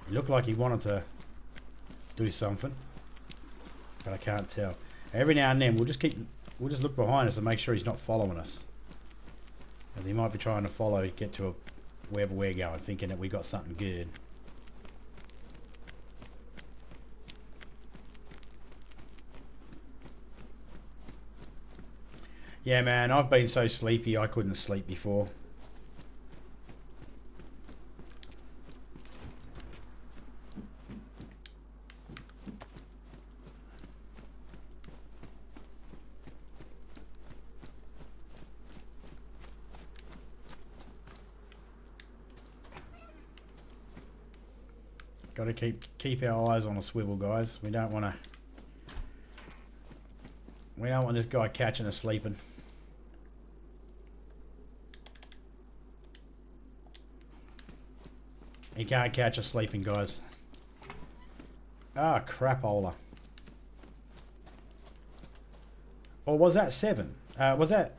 [SPEAKER 1] He looked like he wanted to do something, but I can't tell. Every now and then we'll just look behind us and make sure he's not following us. And he might be trying to get to wherever we're going, thinking that we got something good. Yeah, man, I've been so sleepy I couldn't sleep before. Got to keep our eyes on a swivel, guys. We don't want this guy catching us sleeping. He can't catch us sleeping, guys. Ah, crapola. Or was that 7? Was that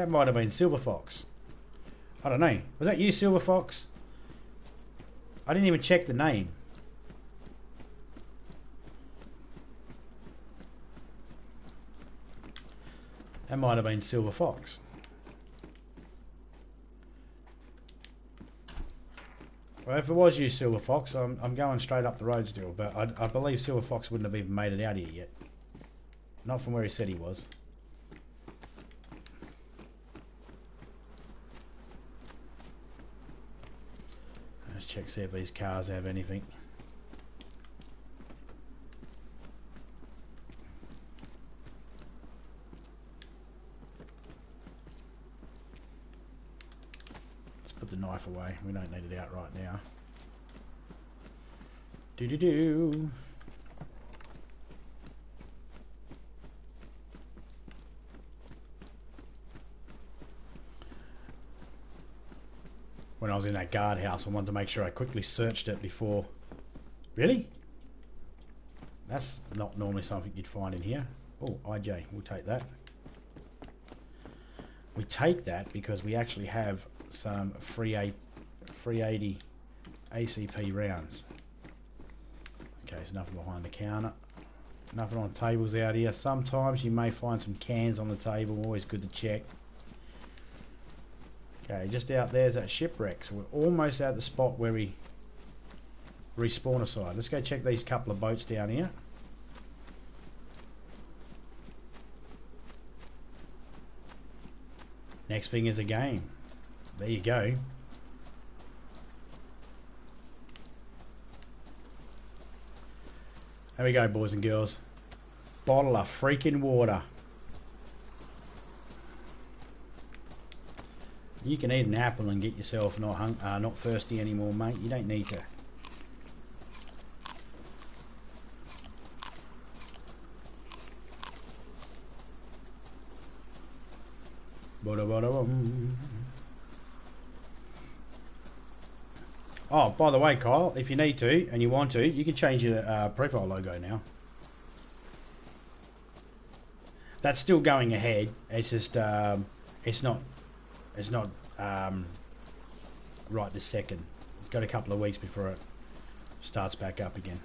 [SPEAKER 1] might have been Silver Fox. I don't know. Was that you, Silver Fox? I didn't even check the name. That might have been Silver Fox. Well, if it was you, Silver Fox, I'm going straight up the road still, but I believe Silver Fox wouldn't have even made it out here yet. Not from where he said he was. Let's check, see if these cars have anything. Put the knife away. We don't need it out right now. Do. When I was in that guardhouse, I wanted to make sure I quickly searched it before. Really? That's not normally something you'd find in here. Oh, IJ, we'll take that. We take that because we actually have some free 80 ACP rounds. Okay, there's nothing behind the counter. Nothing on tables out here. Sometimes you may find some cans on the table. Always good to check. Okay, just out there's that shipwreck. So we're almost at the spot where we respawn aside. Let's go check these couple of boats down here. Next thing is a game. There you go. There we go, boys and girls. Bottle of freaking water. You can eat an apple and get yourself not thirsty anymore, mate. You don't need to. Oh, by the way, Kyle, if you need to and you want to, you can change your profile logo now. That's still going ahead. It's just it's not right this second. It's got a couple of weeks before it starts back up again.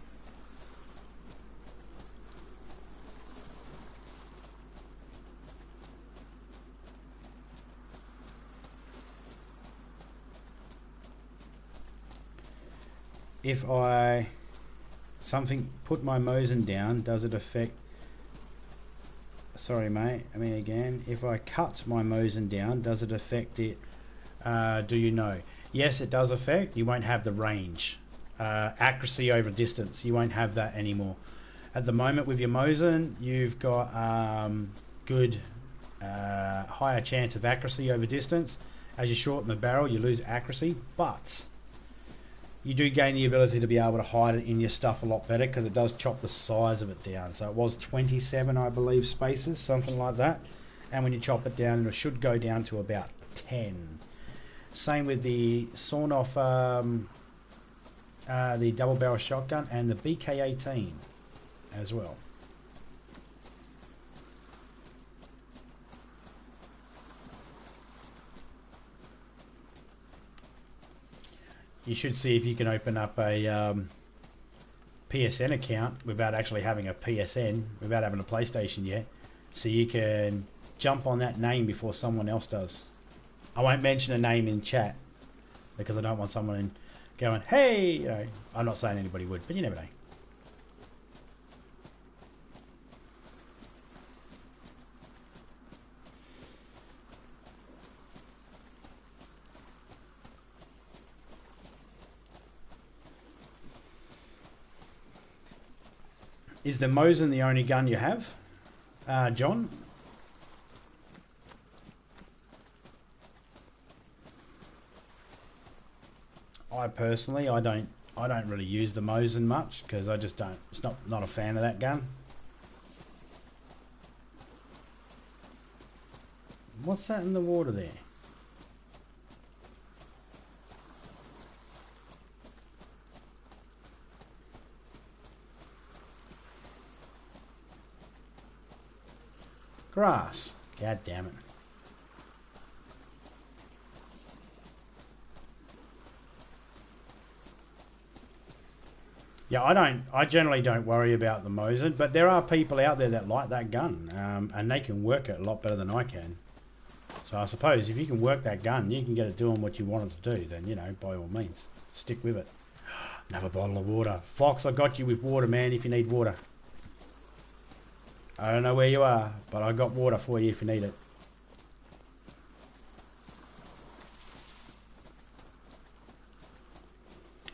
[SPEAKER 1] If I put my Mosin down, does it affect? Sorry, mate. I mean again, if I cut my Mosin down, does it affect it? Do you know? Yes, it does affect. You won't have the range, accuracy over distance. You won't have that anymore. At the moment with your Mosin, you've got good higher chance of accuracy over distance. As you shorten the barrel, you lose accuracy, but you do gain the ability to be able to hide it in your stuff a lot better because it does chop the size of it down. So it was 27, I believe, spaces, something like that. And when you chop it down, it should go down to about 10. Same with the sawn off, the double barrel shotgun and the BK-18 as well. You should see if you can open up a PSN account without actually having a PSN, without having a PlayStation yet, so you can jump on that name before someone else does. I won't mention a name in chat because I don't want someone going, hey, you know, I'm not saying anybody would, but you never know. Is the Mosin the only gun you have, John? I personally, I don't really use the Mosin much because I just don't. It's not a fan of that gun. What's that in the water there? Grass. God damn it. Yeah, I generally don't worry about the Mosin, but there are people out there that like that gun, and they can work it a lot better than I can. So I suppose if you can work that gun, you can get it doing what you want it to do, then, you know, by all means, stick with it. Another bottle of water. Fox, I got you with water, man, if you need water. I don't know where you are, but I got water for you if you need it.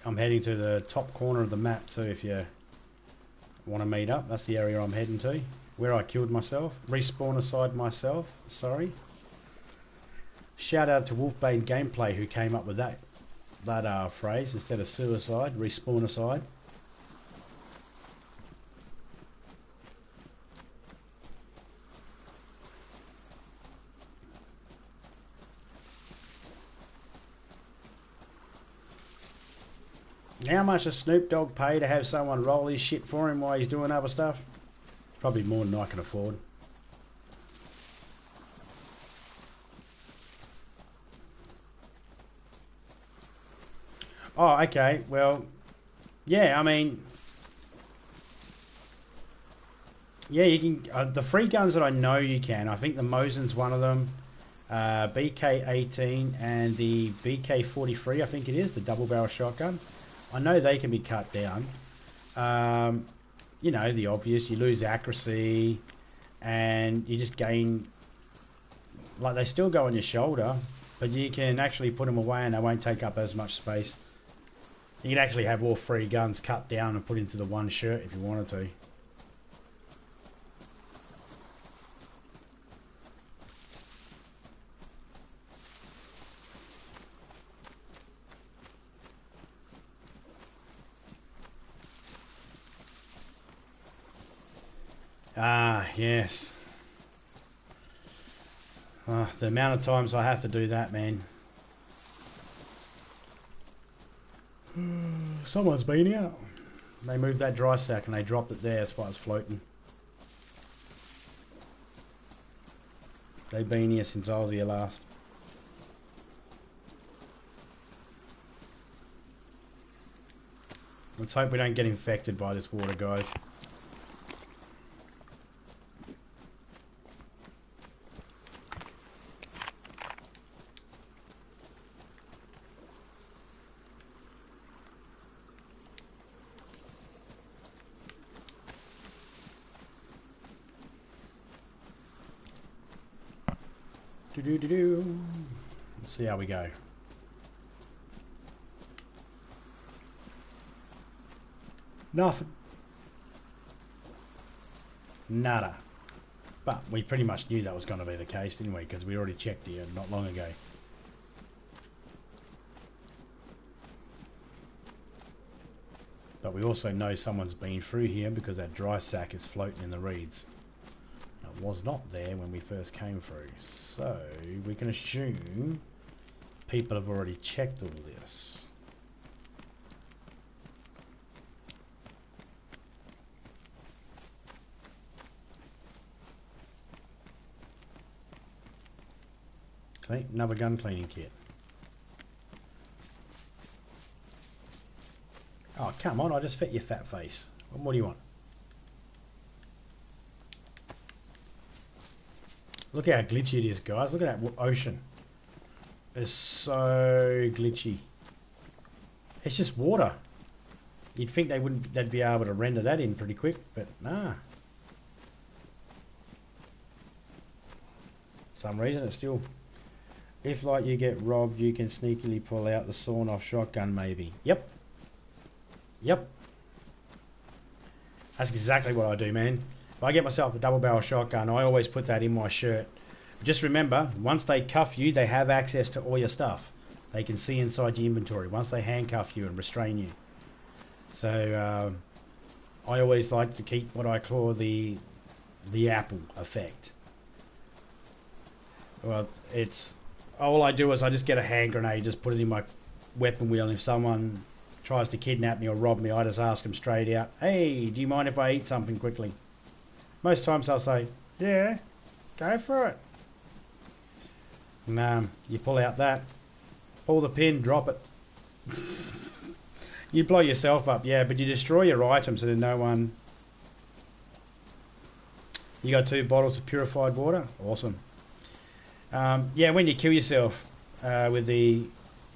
[SPEAKER 1] I'm heading to the top corner of the map too if you want to meet up. That's the area I'm heading to. Where I killed myself. Respawn aside myself. Sorry. Shout out to Wolfbane Gameplay who came up with that phrase instead of suicide. Respawn aside. How much does Snoop Dogg pay to have someone roll his shit for him while he's doing other stuff? Probably more than I can afford. Oh, okay. Well, yeah, I mean, yeah, you can. The free guns that I know you can. I think the Mosin's one of them. BK-18 and the BK-43, I think it is, the double barrel shotgun. I know they can be cut down. You know, the obvious, you lose accuracy and you just gain, like they still go on your shoulder, but you can actually put them away and they won't take up as much space. You can actually have all three guns cut down and put into the one shirt if you wanted to. Ah, yes. The amount of times I have to do that, man. Someone's been out. They moved that dry sack and they dropped it there. That's why it's floating. They've been here since I was here last. Let's hope we don't get infected by this water, guys. Let's see how we go. Nothing. Nada. But we pretty much knew that was going to be the case, didn't we? Because we already checked here not long ago. But we also know someone's been through here because that dry sack is floating in the reeds. It was not there when we first came through. So we can assume people have already checked all this. See, another gun cleaning kit. Oh, come on, I just fed your fat face. What do you want? Look how glitchy it is, guys. Look at that ocean. It's so glitchy. It's just water. You'd think they'd be able to render that in pretty quick, but nah. For some reason it's still... If like you get robbed, you can sneakily pull out the sawn-off shotgun maybe. Yep. Yep. That's exactly what I do, man. If I get myself a double-barrel shotgun, I always put that in my shirt. But just remember, once they cuff you, they have access to all your stuff. They can see inside your inventory once they handcuff you and restrain you. So I always like to keep what I call the Apple effect. Well, it's all I do is I just get a hand grenade, just put it in my weapon wheel, and if someone tries to kidnap me or rob me, I just ask them straight out, hey, do you mind if I eat something quickly? Most times they'll say, yeah, go for it. And you pull out that, pull the pin, drop it. You blow yourself up, yeah, but you destroy your items so that no one... You got 2 bottles of purified water? Awesome. Yeah, when you kill yourself with the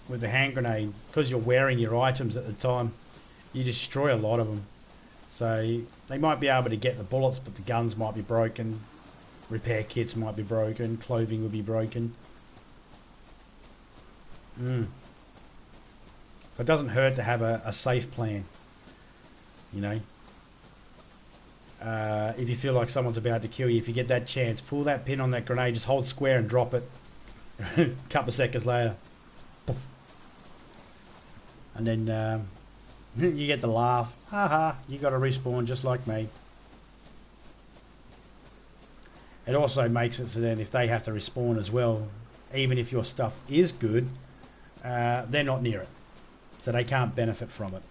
[SPEAKER 1] hand grenade, because you're wearing your items at the time, you destroy a lot of them. So they might be able to get the bullets, but the guns might be broken, repair kits might be broken, clothing will be broken. So it doesn't hurt to have a safe plan, you know. If you feel like someone's about to kill you, if you get that chance, pull that pin on that grenade, just hold square and drop it. A couple of seconds later, poof. And then you get the laugh. Haha, you got to respawn just like me. It also makes it so then if they have to respawn as well, even if your stuff is good, they're not near it. So they can't benefit from it.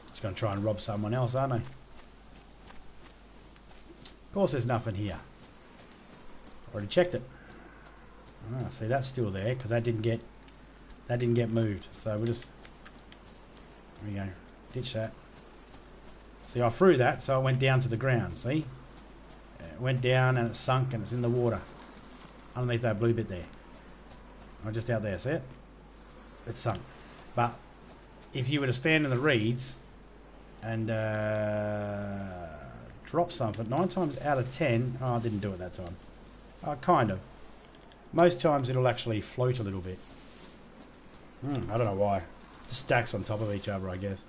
[SPEAKER 1] Just going to try and rob someone else, aren't they? Of course there's nothing here. Already checked it. Ah, see, that's still there because that didn't get moved. So we'll just, there we go, ditch that. See, I threw that, so it went down to the ground. See, it went down and it sunk and it's in the water underneath that blue bit there. Or just out there. See it? It's sunk. But if you were to stand in the reeds and drop something, 9 times out of 10, oh, I didn't do it that time. Kind of. Most times it'll actually float a little bit. I don't know why. Just stacks on top of each other, I guess.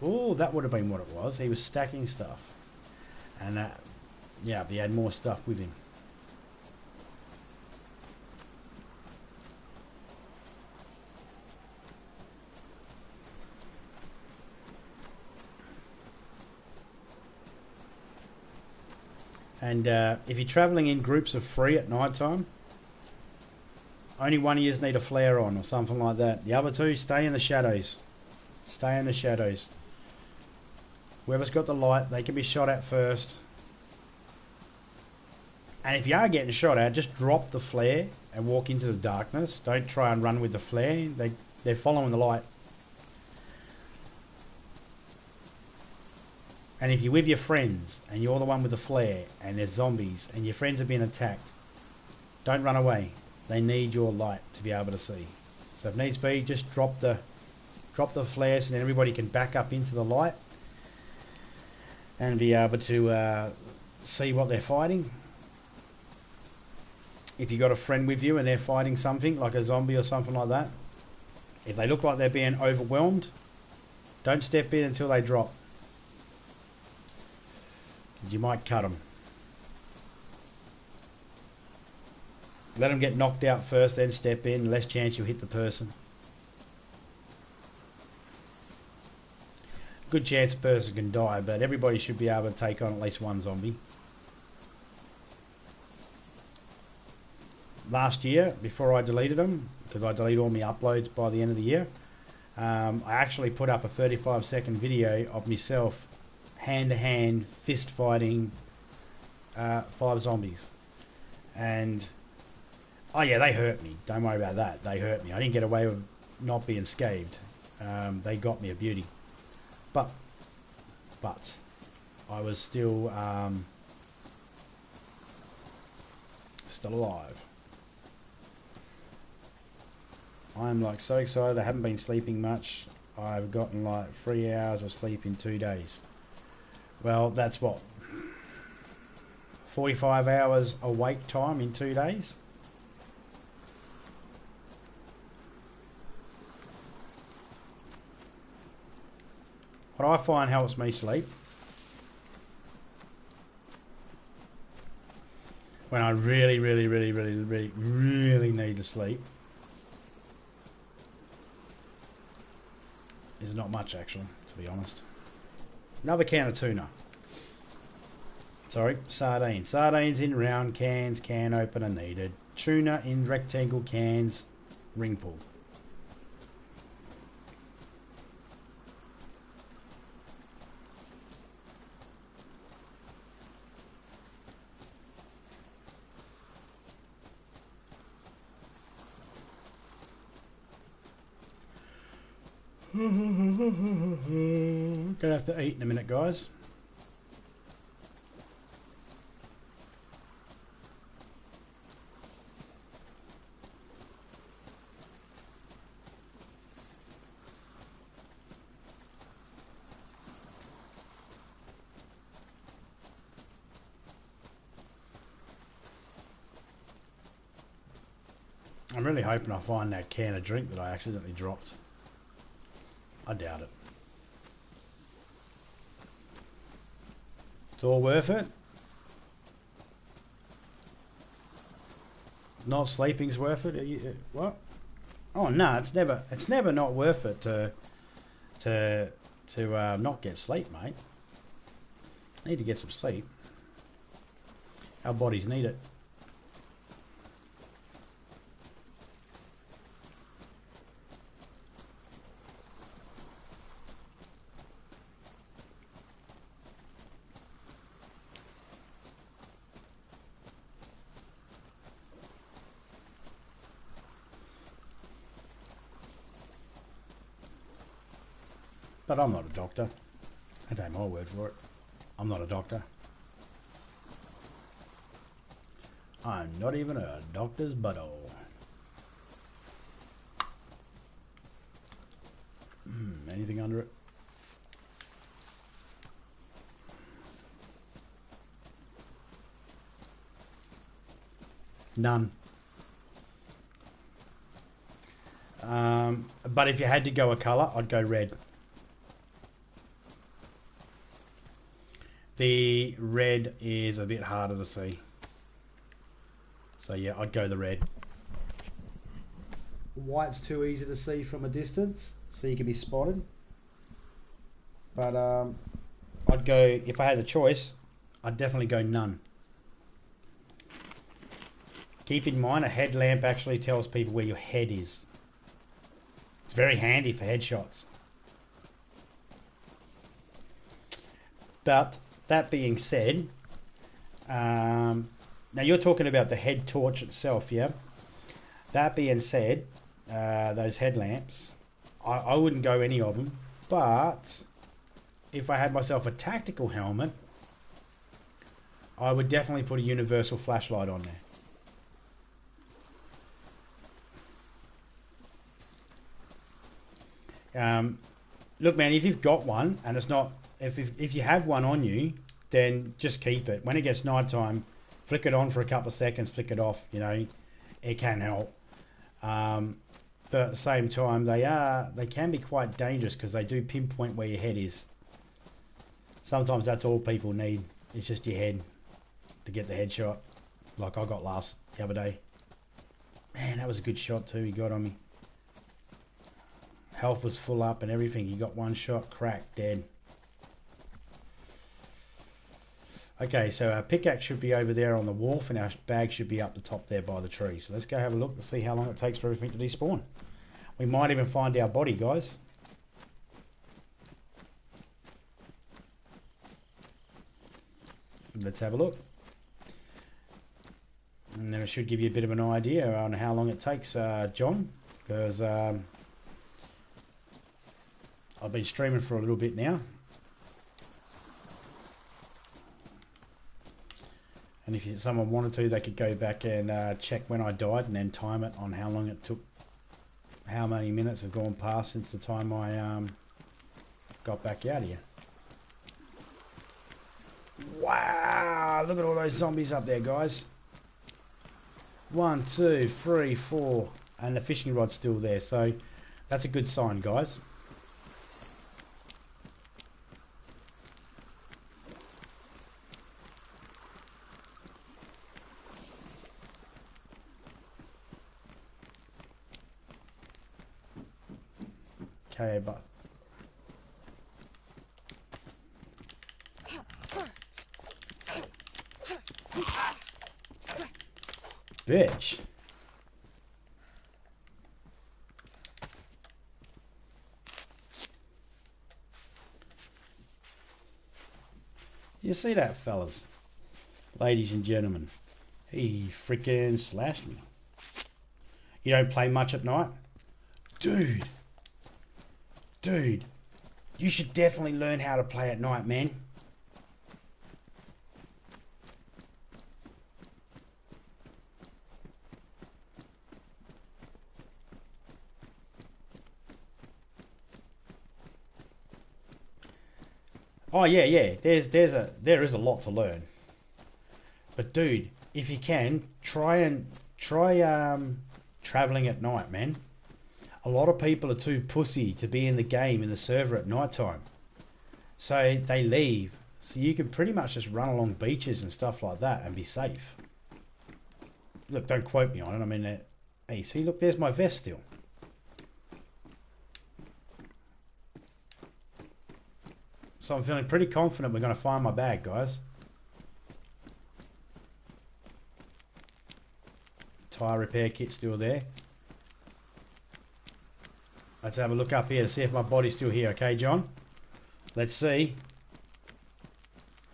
[SPEAKER 1] Oh, that would have been what it was. He was stacking stuff. And yeah, he had more stuff with him. And if you're travelling in groups of 3 at night time, only one of you need a flare on or something like that. The other 2, stay in the shadows. Stay in the shadows. Whoever's got the light, they can be shot at first. And if you are getting shot at, just drop the flare and walk into the darkness. Don't try and run with the flare. They're following the light. And if you're with your friends and you're the one with the flare and there's zombies and your friends are being attacked, don't run away. They need your light to be able to see. So if needs be, just drop the flare so then everybody can back up into the light and be able to see what they're fighting. If you got a friend with you and they're fighting something like a zombie or something like that, if they look like they're being overwhelmed, don't step in until they drop. You might cut them. Let them get knocked out first, then step in. Less chance you hit the person. Good chance a person can die, but everybody should be able to take on at least one zombie. Last year, before I deleted them, because I delete all my uploads by the end of the year, I actually put up a 35-second video of myself hand-to-hand fist fighting 5 zombies. And oh yeah, they hurt me. Don't worry about that. They hurt me. I didn't get away with not being scathed. They got me a beauty. But I was still alive. I'm like so excited. I haven't been sleeping much. I've gotten like 3 hours of sleep in 2 days. Well, that's what, 45 hours awake time in 2 days. What I find helps me sleep, when I really need to sleep, is not much actually, to be honest. Another can of tuna. Sorry, sardines. Sardines in round cans, can opener needed. Tuna in rectangle cans, ring pull. Gonna have to eat in a minute, guys. I'm really hoping I find that can of drink that I accidentally dropped. I doubt it. It's all worth it. Not sleeping's worth it. What? Oh no, it's never not worth it to not get sleep, mate. Need to get some sleep. Our bodies need it. But I'm not a doctor. I take my word for it. I'm not a doctor. I'm not even a doctor's butthole. Anything under it? None. But if you had to go a colour, I'd go red. The red is a bit harder to see. So yeah, I'd go the red. White's too easy to see from a distance, so you can be spotted. But I'd go, if I had the choice, I'd definitely go none. Keep in mind, a headlamp actually tells people where your head is. It's very handy for headshots. But that being said, now you're talking about the head torch itself, yeah? That being said, those headlamps, I wouldn't go any of them, but if I had myself a tactical helmet, I would definitely put a universal flashlight on there. Look, man, if you've got one and it's not, if you have one on you, then just keep it. When it gets night time, flick it on for a couple of seconds, flick it off. You know, it can help. But at the same time, they can be quite dangerous because they do pinpoint where your head is. Sometimes that's all people need. It's just your head to get the headshot, like I got the other day. Man, that was a good shot too. He got on me. Health was full up and everything. He got one shot, cracked, dead. Okay, so our pickaxe should be over there on the wharf, and our bag should be up the top there by the tree. So let's go have a look and see how long it takes for everything to despawn. We might even find our body, guys. Let's have a look. And then it should give you a bit of an idea on how long it takes, John, because I've been streaming for a little bit now. And if someone wanted to, they could go back and check when I died and then time it on how long it took, how many minutes have gone past since the time I got back out here. Wow, look at all those zombies up there, guys. 1, 2, 3, 4, and the fishing rod's still there, so that's a good sign, guys. Okay, but bitch. You see that, fellas? Ladies and gentlemen. He freaking slashed me. You don't play much at night? Dude, you should definitely learn how to play at night, man. Oh yeah. There is a lot to learn. But dude, if you can, try traveling at night, man. A lot of people are too pussy to be in the game in the server at night time, so they leave. So you can pretty much just run along beaches and stuff like that and be safe. Look, don't quote me on it. I mean, hey, see, look, there's my vest still. So I'm feeling pretty confident we're going to find my bag, guys. Tire repair kit still there. Let's have a look up here to see if my body's still here. Okay, John? Let's see.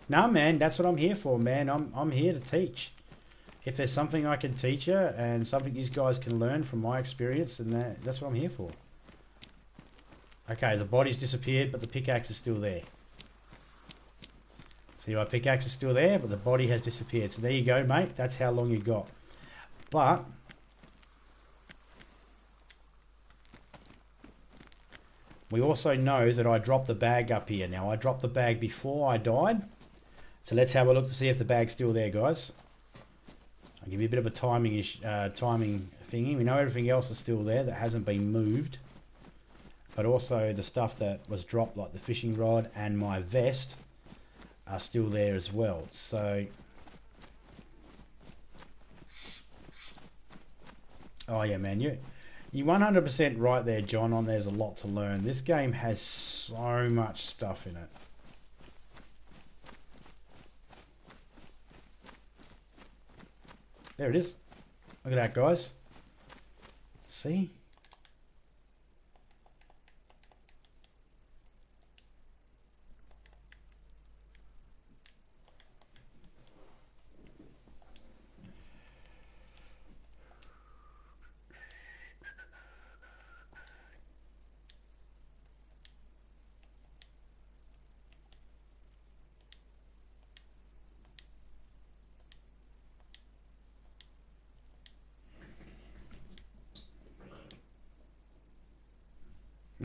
[SPEAKER 1] No, man, that's what I'm here for, man. I'm here to teach. If there's something I can teach you and something you guys can learn from my experience, then that's what I'm here for. Okay, the body's disappeared, but the pickaxe is still there. See, my pickaxe is still there, but the body has disappeared. So there you go, mate. That's how long you got. But we also know that I dropped the bag up here. Now, I dropped the bag before I died. So let's have a look to see if the bag's still there, guys. I'll give you a bit of a timing thingy. We know everything else is still there that hasn't been moved. But also the stuff that was dropped, like the fishing rod and my vest, are still there as well. So, oh yeah, man, you're 100% right there, John, on there's a lot to learn. This game has so much stuff in it. There it is. Look at that, guys. See?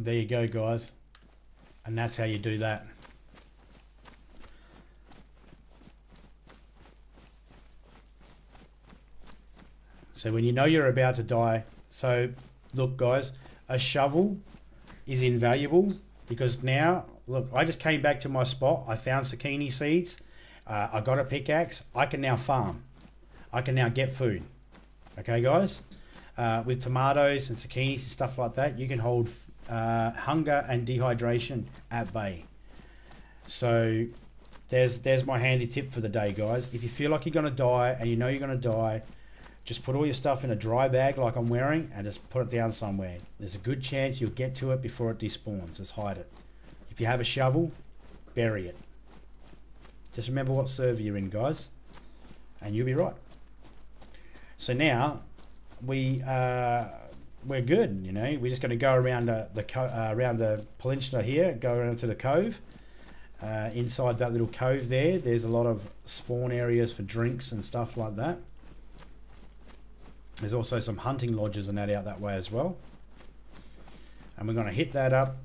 [SPEAKER 1] There you go, guys. And that's how you do that. So when you know you're about to die, so look, guys, a shovel is invaluable because now, look, I just came back to my spot. I found zucchini seeds. I got a pickaxe. I can now farm. I can now get food. Okay, guys? With tomatoes and zucchinis and stuff like that, you can hold hunger and dehydration at bay. So there's my handy tip for the day, guys. If you feel like you're going to die and you know you're going to die, just put all your stuff in a dry bag like I'm wearing and just put it down somewhere. There's a good chance you'll get to it before it despawns. Just hide it. If you have a shovel, bury it. Just remember what server you're in, guys, and you'll be right. So now we're good. You know, we're just going to go around around the peninsula here, go around to the cove. Inside that little cove there's a lot of spawn areas for drinks and stuff like that. There's also some hunting lodges and that out that way as well. And we're going to hit that up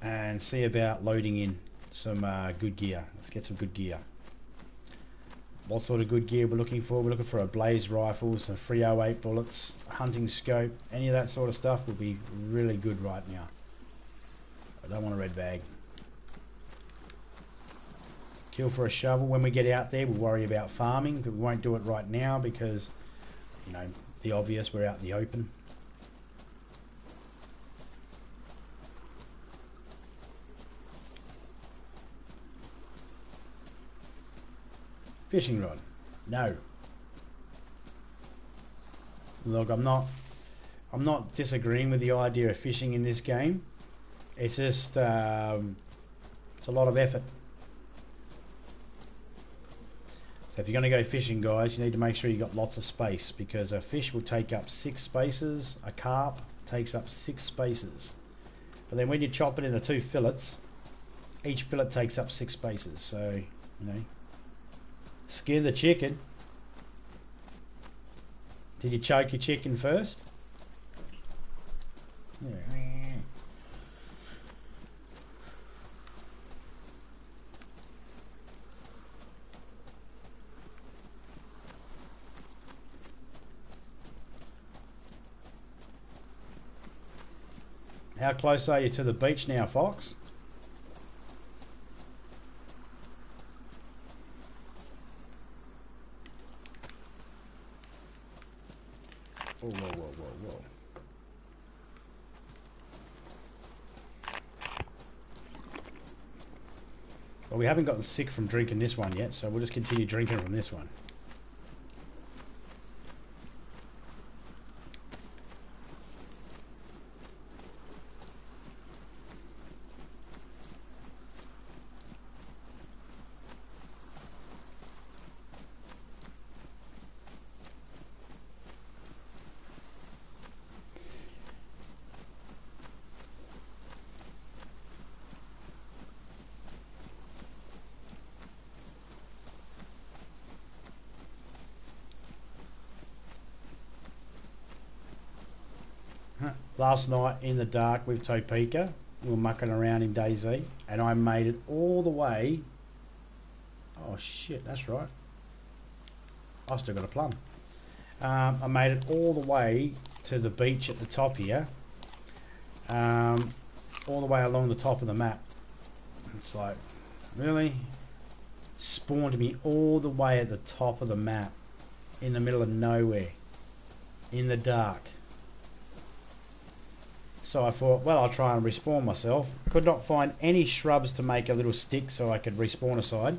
[SPEAKER 1] and see about loading in some good gear. Let's get some good gear. What sort of good gear we're looking for? We're looking for a blaze rifle, some 308 bullets, a hunting scope. Any of that sort of stuff will be really good right now. I don't want a red bag. Kill for a shovel. When we get out there, we'll worry about farming, but we won't do it right now because, you know, the obvious, we're out in the open. Fishing rod. No. Look, I'm not disagreeing with the idea of fishing in this game. It's just it's a lot of effort. So if you're going to go fishing, guys, you need to make sure you've got lots of space, because a fish will take up 6 spaces, a carp takes up 6 spaces. But then when you chop it into 2 fillets, each fillet takes up 6 spaces. So, you know, skin the chicken. Did you choke your chicken first? Yeah. How close are you to the beach now, Fox? Whoa, whoa, whoa, whoa, whoa. Well, we haven't gotten sick from drinking this one yet, so we'll just continue drinking from this one. Last night in the dark with Topeka, we were mucking around in DayZ, and I made it all the way. Oh shit, that's right. I still got a plum. I made it all the way to the beach at the top here, all the way along the top of the map. It's like, really? Spawned me all the way at the top of the map, in the middle of nowhere, in the dark. So I thought, well, I'll try and respawn myself. Could not find any shrubs to make a little stick so I could respawn aside.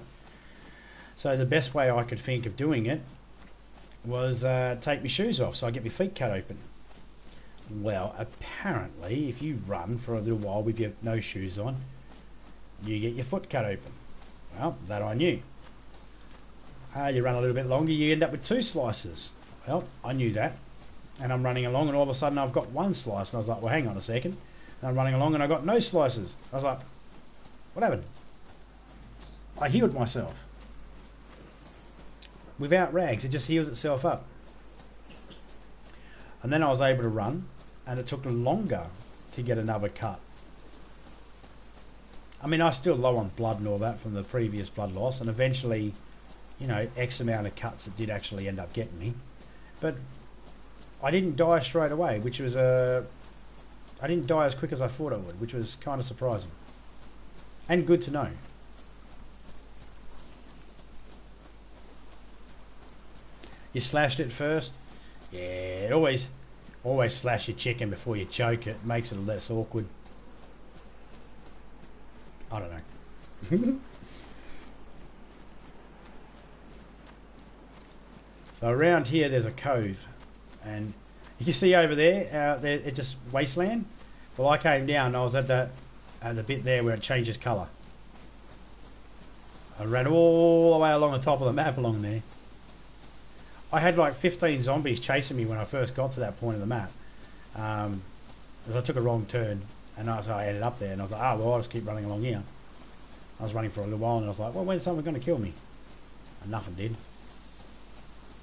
[SPEAKER 1] So the best way I could think of doing it was take my shoes off so I get my feet cut open. Well, apparently, if you run for a little while with your no shoes on, you get your foot cut open. Well, that I knew. You run a little bit longer, you end up with 2 slices. Well, I knew that. And I'm running along, and all of a sudden I've got 1 slice, and I was like, well, hang on a second. And I'm running along and I got no slices. I was like, what happened? I healed myself. Without rags, it just heals itself up. And then I was able to run, and it took longer to get another cut. I mean, I was still low on blood and all that from the previous blood loss, and eventually, you know, X amount of cuts it did actually end up getting me. But I didn't die straight away, which was I didn't die as quick as I thought I would, which was kind of surprising. And good to know. You slashed it first? Yeah, always slash your chicken before you choke it. Makes it less awkward. I don't know. So around here there's a cove, and you can see over there, it's just wasteland. Well, I came down and I was at the bit there where it changes colour. I ran all the way along the top of the map along there. I had like 15 zombies chasing me when I first got to that point of the map. Because I took a wrong turn, and so I ended up there, and I was like, oh, well, I'll just keep running along here. I was running for a little while, and I was like, well, when's someone going to kill me? And nothing did.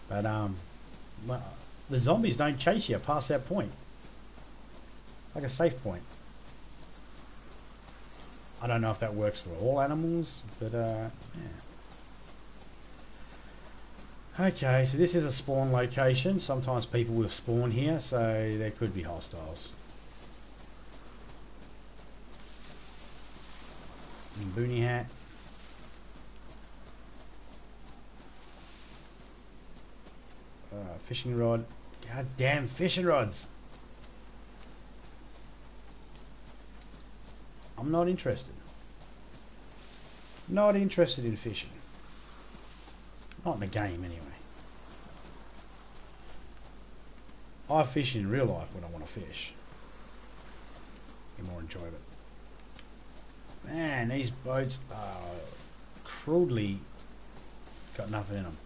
[SPEAKER 1] But well, the zombies don't chase you past that point. Like a safe point. I don't know if that works for all animals, but yeah. Okay, so this is a spawn location. Sometimes people will spawn here, so there could be hostiles. And boonie hat. Fishing rod. God damn fishing rods. I'm not interested. Not interested in fishing. Not in the game, anyway. I fish in real life when I want to fish. Get more enjoyment. Man, these boats are crudely got nothing in them.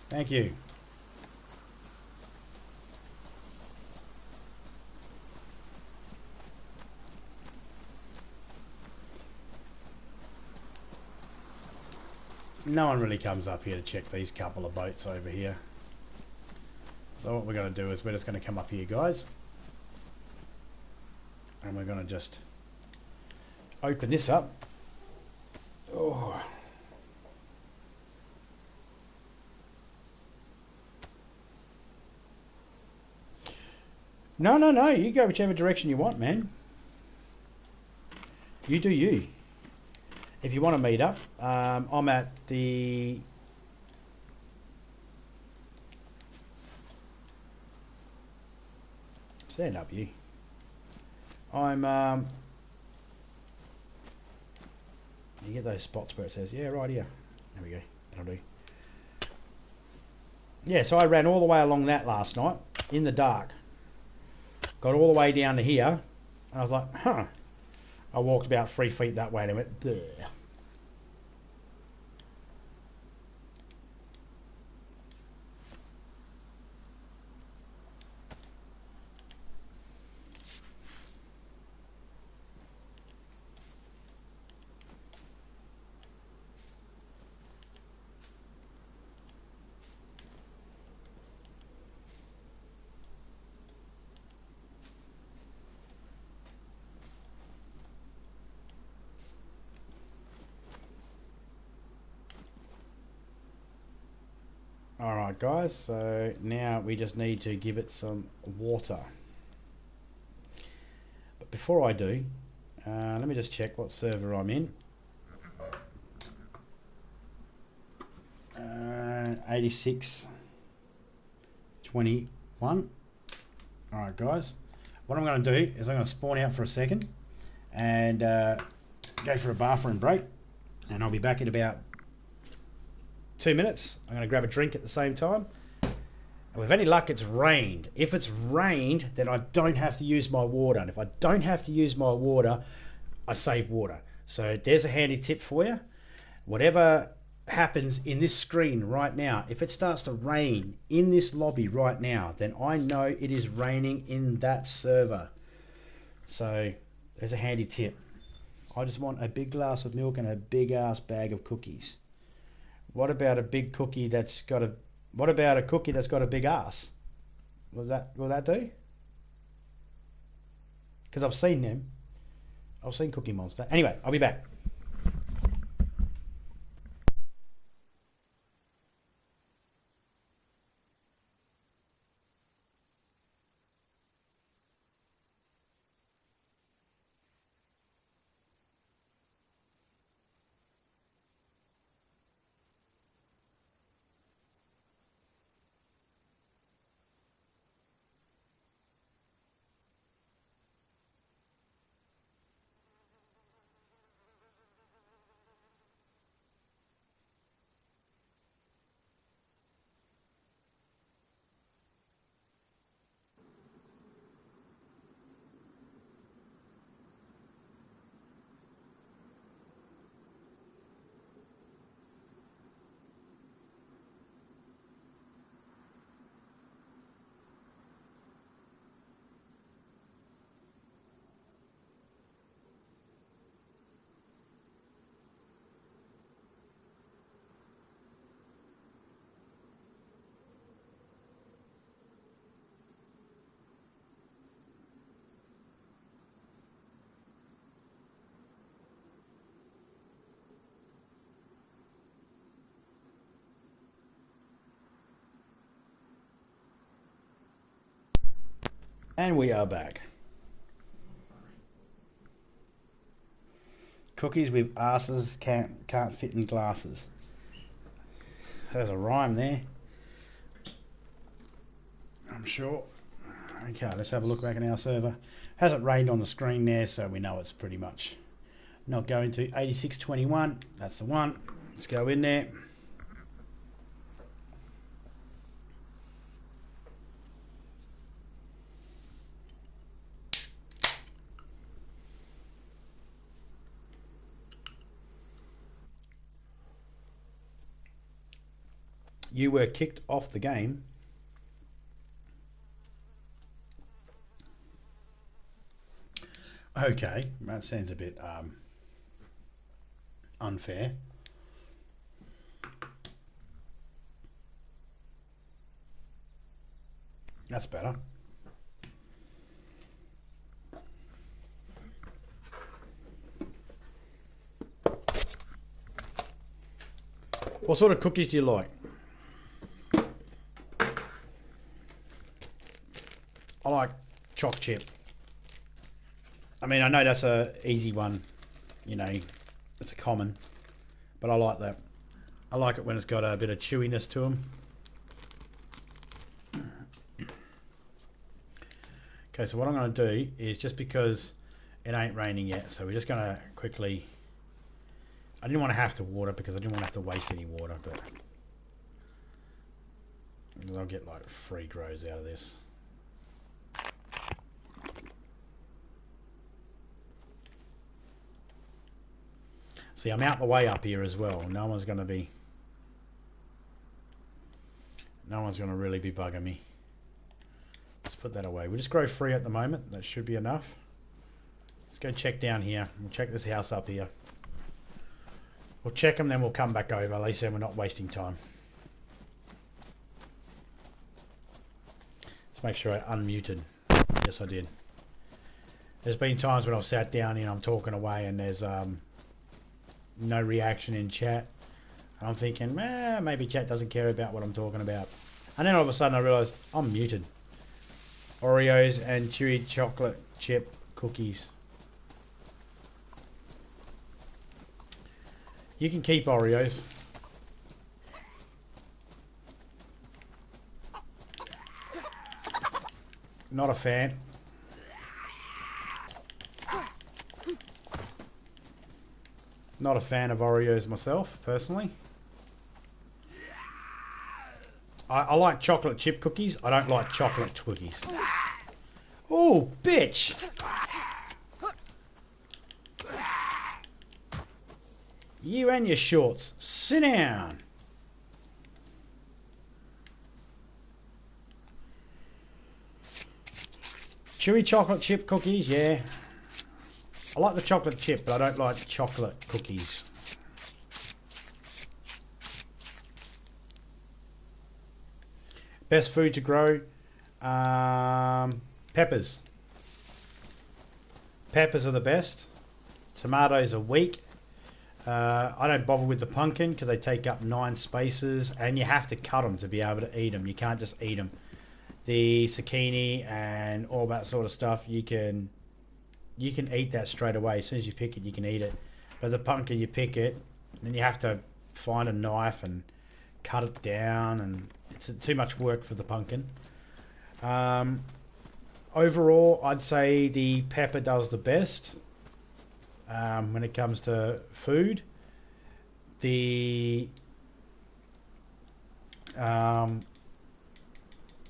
[SPEAKER 1] Thank you. No one really comes up here to check these couple of boats over here. So what we're going to do is we're just going to come up here, guys. And we're going to just open this up. Oh. No, you go whichever direction you want, man. You do you. If you want to meet up, I'm at the... Stand up, you. I'm... You get those spots where it says, yeah, right here. There we go. That'll do. Yeah, so I ran all the way along that last night, in the dark. Got all the way down to here, and I was like, huh. I walked about 3 feet that way and I went, there. Alright guys, so now we just need to give it some water. But before I do, let me just check what server I'm in. 8621. Alright guys, what I'm going to do is I'm going to spawn out for a second and go for a bathroom break, and I'll be back in about 2 minutes. I'm going to grab a drink at the same time. And with any luck, it's rained. If it's rained, then I don't have to use my water. And if I don't have to use my water, I save water. So there's a handy tip for you. Whatever happens in this screen right now, if it starts to rain in this lobby right now, then I know it is raining in that server. So there's a handy tip. I just want a big glass of milk and a big ass bag of cookies. What about a big cookie that's got a... What about a cookie that's got a big ass? Will that do? Because I've seen them. I've seen Cookie Monster. Anyway, I'll be back. And we are back. Cookies with asses can't fit in glasses. There's a rhyme there, I'm sure. Okay, let's have a look back in our server. Hasn't rained on the screen there, so we know it's pretty much not going to. 8621, that's the one. Let's go in there. You were kicked off the game. Okay, that sounds a bit unfair. That's better. What sort of cookies do you like? I like choc chip. I mean, I know that's a easy one, you know, it's a common, but I like that. I like it when it's got a bit of chewiness to them. Okay, so what I'm going to do is, just because it ain't raining yet, so we're just going to quickly, I didn't want to have to water because I didn't want to have to waste any water, but I'll get like free grows out of this. See, I'm out the way up here as well. No one's going to really be bugging me. Let's put that away. We'll just grow free at the moment. That should be enough. Let's go check down here. We'll check this house up here. We'll check them, then we'll come back over. At least then we're not wasting time. Let's make sure I unmuted. Yes, I did. There's been times when I've sat down here and I'm talking away and there's no reaction in chat. And I'm thinking, maybe chat doesn't care about what I'm talking about. And then all of a sudden I realise I'm muted. Oreos and chewy chocolate chip cookies. You can keep Oreos. Not a fan. Not a fan of Oreos myself, personally. I like chocolate chip cookies. I don't like chocolate cookies. Oh, bitch! You and your shorts. Sit down. Chewy chocolate chip cookies, yeah. I like the chocolate chip, but I don't like chocolate cookies. Best food to grow? Peppers. Peppers are the best. Tomatoes are weak. I don't bother with the pumpkin because they take up 9 spaces and you have to cut them to be able to eat them. You can't just eat them. The zucchini and all that sort of stuff, you can eat that straight away. As soon as you pick it, you can eat it. But the pumpkin, you pick it, and then you have to find a knife and cut it down, and it's too much work for the pumpkin. Overall, I'd say the pepper does the best when it comes to food. The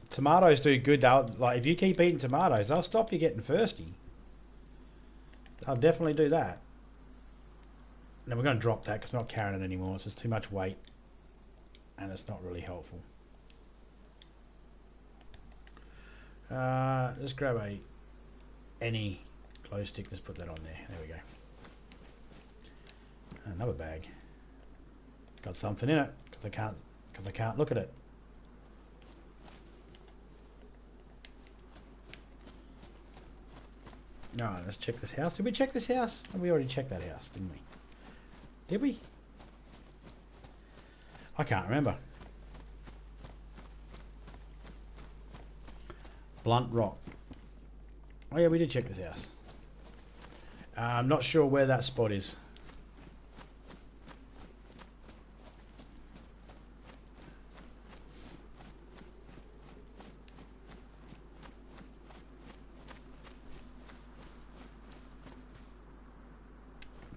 [SPEAKER 1] tomatoes do good. Like if you keep eating tomatoes, they'll stop you getting thirsty. I'll definitely do that. Now we're going to drop that because I'm not carrying it anymore. It's just too much weight and it's not really helpful. Let's grab any glow stick. Let's put that on there. There we go. Another bag. Got something in it because I can't look at it. No, let's check this house. Did we check this house? We already checked that house, didn't we? Did we? I can't remember. Blunt rock. Oh yeah, we did check this house. I'm not sure where that spot is.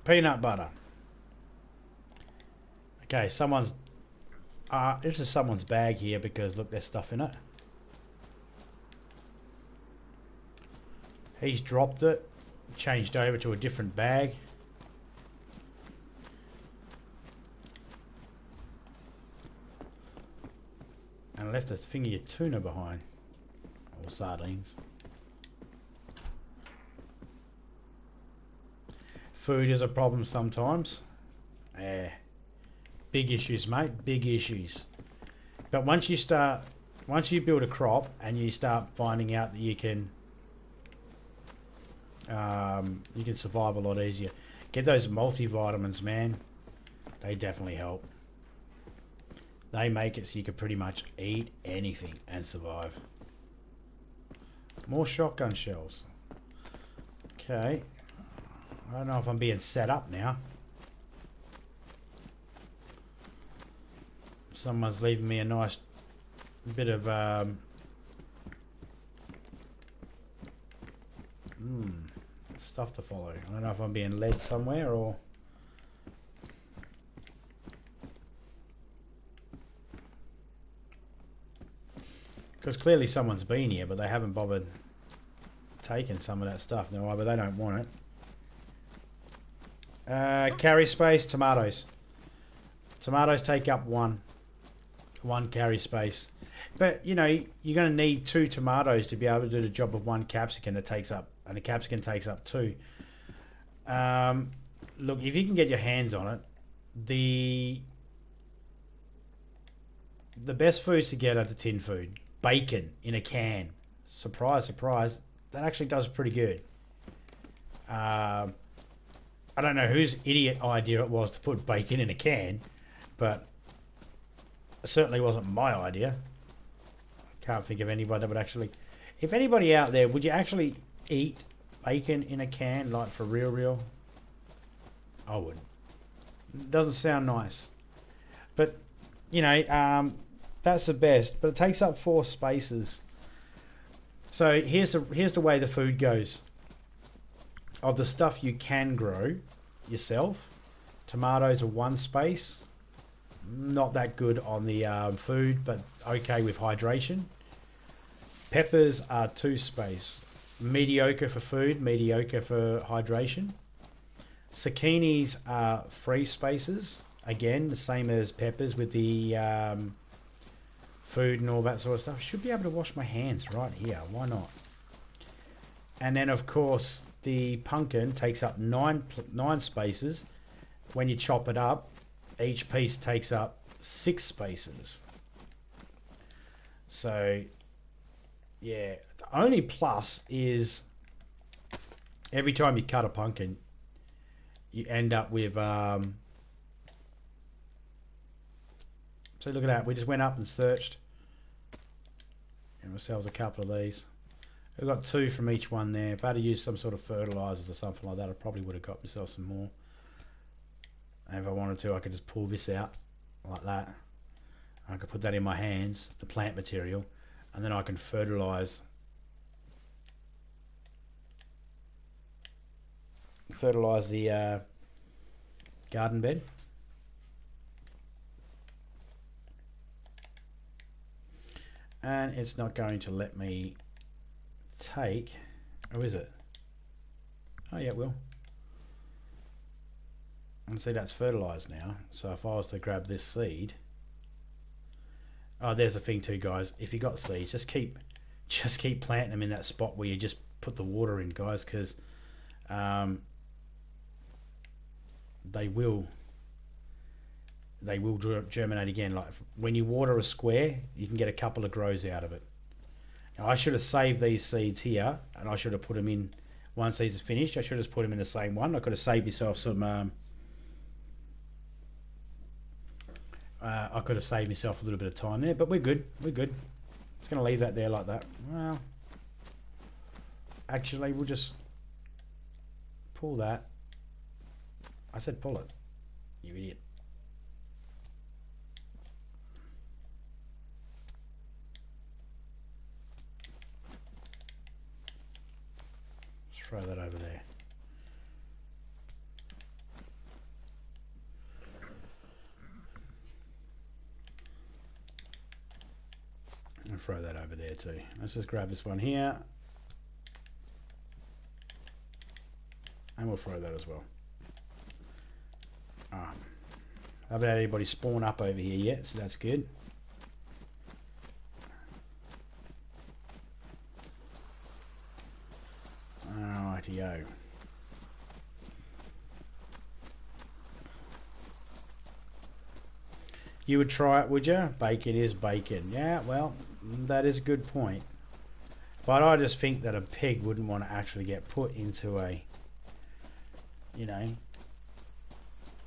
[SPEAKER 1] Peanut butter. Okay, someone's... this is someone's bag here because look, there's stuff in it. He's dropped it, changed over to a different bag. And left a finger of tuna behind. Or sardines. Food is a problem sometimes. Yeah. Big issues, mate. Big issues. But once you build a crop and you start finding out that you can survive a lot easier. Get those multivitamins, man. They definitely help. They make it so you can pretty much eat anything and survive. More shotgun shells. Okay. I don't know if I'm being set up now. Someone's leaving me a nice bit of stuff to follow. I don't know if I'm being led somewhere or... Because clearly someone's been here, but they haven't bothered taking some of that stuff. No, but they don't want it. Carry space, tomatoes. Tomatoes take up one carry space. But, you know, you're going to need 2 tomatoes to be able to do the job of 1 capsicum that takes up, and a capsicum takes up 2. Look, if you can get your hands on it, the best foods to get are the tin food. Bacon in a can. Surprise, surprise. That actually does pretty good. I don't know whose idiot idea it was to put bacon in a can, but it certainly wasn't my idea. Can't think of anybody that would actually... If anybody out there, would you actually eat bacon in a can, like for real? I would. It doesn't sound nice. But, you know, that's the best. But it takes up 4 spaces. So here's the way the food goes. Of the stuff you can grow yourself, tomatoes are 1 space. Not that good on the food, but okay with hydration. Peppers are 2 space. Mediocre for food, mediocre for hydration. Zucchinis are 3 spaces. Again, the same as peppers with the food and all that sort of stuff. Should be able to wash my hands right here. Why not? And then, of course, the pumpkin takes up 9 spaces. When you chop it up, each piece takes up 6 spaces. So, yeah. The only plus is every time you cut a pumpkin, you end up with... so look at that. We just went up and searched. And ourselves a couple of these. We've got 2 from each one there. If I had to use some sort of fertilizers or something like that, I probably would have got myself some more. And if I wanted to, I could just pull this out like that. I could put that in my hands, the plant material, and then I can fertilize the garden bed. And it's not going to let me take... Oh, is it? Oh, yeah, it will. And see, that's fertilized now. So if I was to grab this seed... Oh, there's the thing too, guys. If you got seeds, just keep planting them in that spot where you just put the water in, guys, because they will germinate again. Like when you water a square, you can get a couple of grows out of it. Now, I should have saved these seeds here, and I should have put them in once these are finished. I should have put them in the same one. I could have saved myself some. I could have saved myself a little bit of time there, but we're good. We're good. Just going to leave that there like that. Well, Actually, we'll just pull that. I said pull it, you idiot. Just throw that over there. And throw that over there too. Let's just grab this one here. And we'll throw that as well. I haven't had anybody spawn up over here yet, so that's good. Alrighty-o. You would try it, would you? Bacon is bacon. Yeah, well, that is a good point. But I just think that a pig wouldn't want to actually get put into a, you know,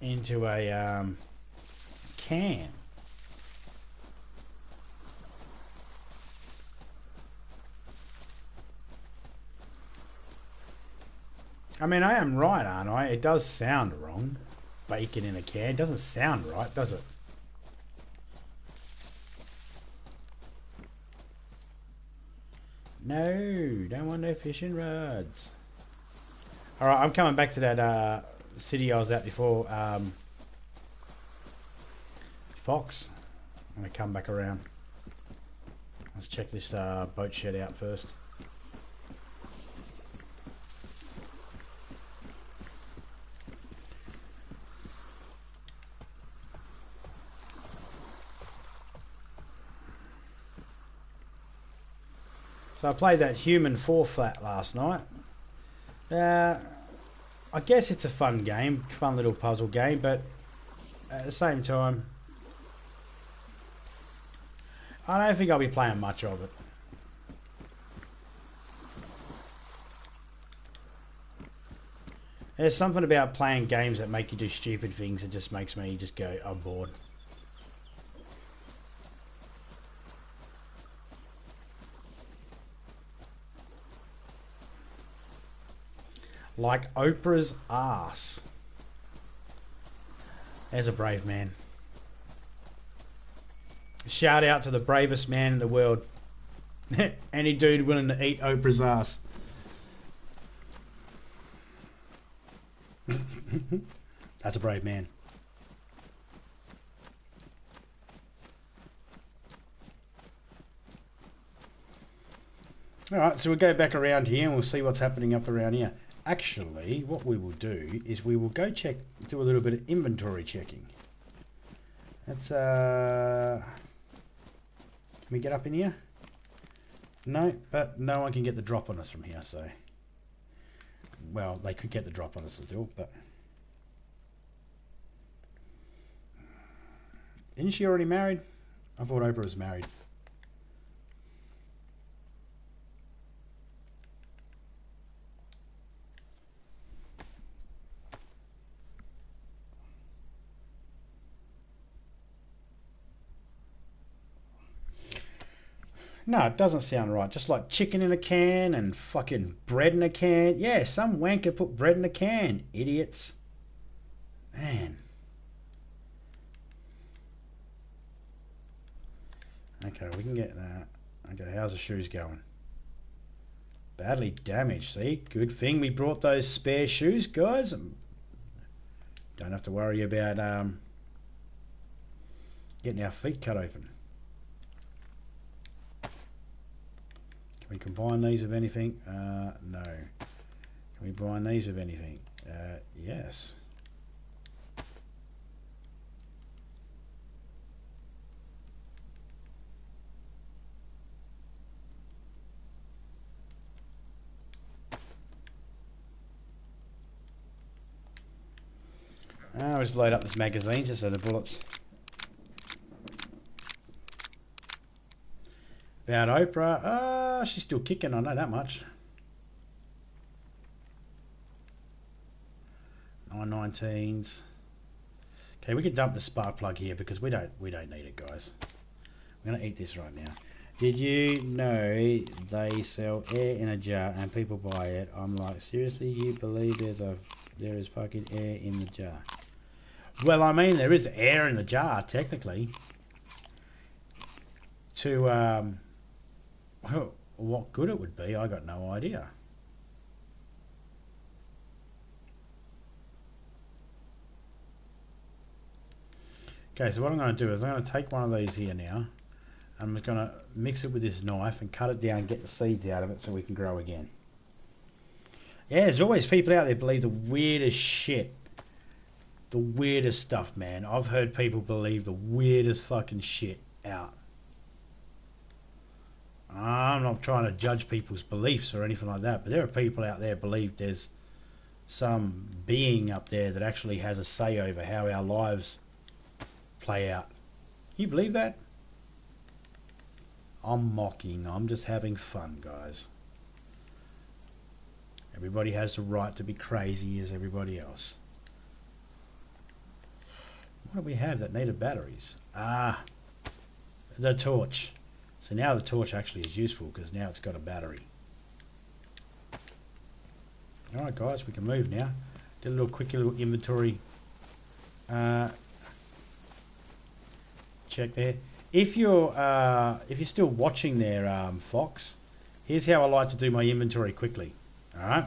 [SPEAKER 1] into a can. I mean, I am right, aren't I? It does sound wrong. Bacon in a can. It doesn't sound right, does it? No, don't want no fishing rods. Alright, I'm coming back to that city I was at before. Fox. I'm going to come back around. Let's check this boat shed out first. So I played that Human 4 flat last night. I guess it's a fun game, fun little puzzle game, but at the same time, I don't think I'll be playing much of it. There's something about playing games that make you do stupid things that just makes me just go, I'm bored. Like Oprah's ass. There's a brave man. Shout out to the bravest man in the world. Any dude willing to eat Oprah's ass. That's a brave man. Alright, so we'll go back around here and we'll see what's happening up around here. Actually, what we will do is we will go do a little bit of inventory checking. Let's, can we get up in here? No, but no one can get the drop on us from here, so. Well, they could get the drop on us still, but. Isn't she already married? I thought Oprah was married. No, it doesn't sound right. Just like chicken in a can and fucking bread in a can. Yeah, some wanker put bread in a can. Idiots. Man. Okay, we can get that. Okay, how's the shoes going? Badly damaged. See? Good thing we brought those spare shoes, guys. Don't have to worry about getting our feet cut open. Can we combine these with anything? No. Can we combine these with anything? Yes. I'll just load up this magazine just so the bullets. About Oprah, she's still kicking, I know that much. 919s. Okay, we can dump the spark plug here because we don't need it, guys. We're gonna eat this right now. Did you know they sell air in a jar and people buy it? I'm like, seriously, you believe there is fucking air in the jar? Well, I mean, there is air in the jar, technically. To, what good it would be, I got no idea. Okay, so what I'm going to do is I'm going to take one of these here now. I'm just going to mix it with this knife and cut it down and get the seeds out of it so we can grow again. Yeah, there's always people out there believe the weirdest shit. The weirdest stuff, man. I've heard people believe the weirdest fucking shit out. I'm not trying to judge people's beliefs or anything like that, but there are people out there believe there's some being up there that actually has a say over how our lives play out. You believe that? I'm mocking. I'm just having fun, guys. Everybody has the right to be crazy as everybody else. What do we have that needed batteries? Ah, the torch. So now the torch actually is useful because now it's got a battery. Alright guys, we can move now. Did a little quick little inventory check there. If you're still watching there, Fox, here's how I like to do my inventory quickly. Alright?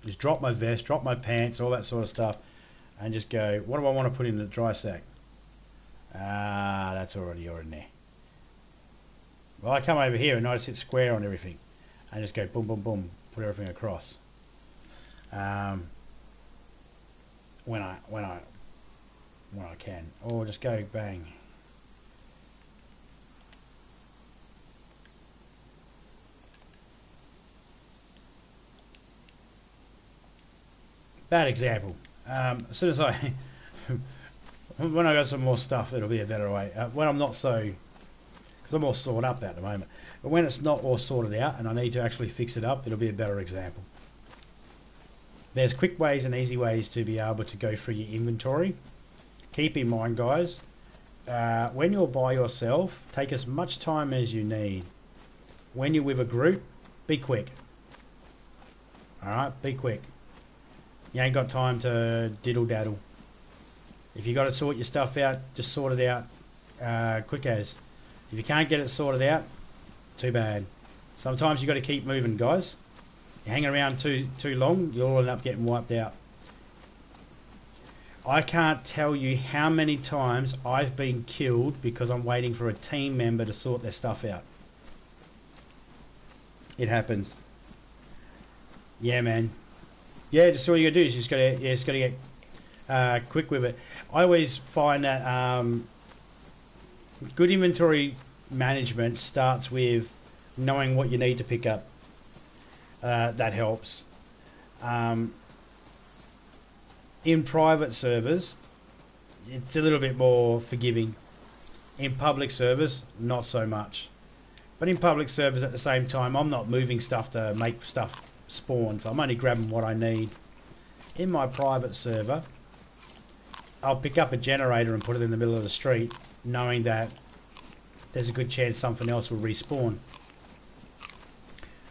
[SPEAKER 1] Just drop my vest, drop my pants, all that sort of stuff, and just go, what do I want to put in the dry sack? Ah, that's already in there. Well, I come over here and notice it's square on everything, and just go boom, boom, boom, put everything across. When I can, or just go bang. Bad example. As soon as when I got some more stuff, it'll be a better way. When I'm not so, because I'm all sorted up at the moment. But when it's not all sorted out and I need to actually fix it up, it'll be a better example. There's quick ways and easy ways to be able to go through your inventory. Keep in mind, guys, when you're by yourself, take as much time as you need. When you're with a group, be quick. Alright, be quick. You ain't got time to diddle-daddle. If you got to sort your stuff out, just sort it out quick as. If you can't get it sorted out, too bad. Sometimes you got to keep moving, guys. You hang around too long, you'll end up getting wiped out. I can't tell you how many times I've been killed because I'm waiting for a team member to sort their stuff out. It happens. Yeah, man. Yeah, just all you gotta do is just gotta get quick with it. I always find that good inventory management starts with knowing what you need to pick up. That helps. In private servers, it's a little bit more forgiving. In public servers, not so much. But in public servers at the same time, I'm not moving stuff to make stuff spawn, so I'm only grabbing what I need. In my private server, I'll pick up a generator and put it in the middle of the street, knowing that there's a good chance something else will respawn.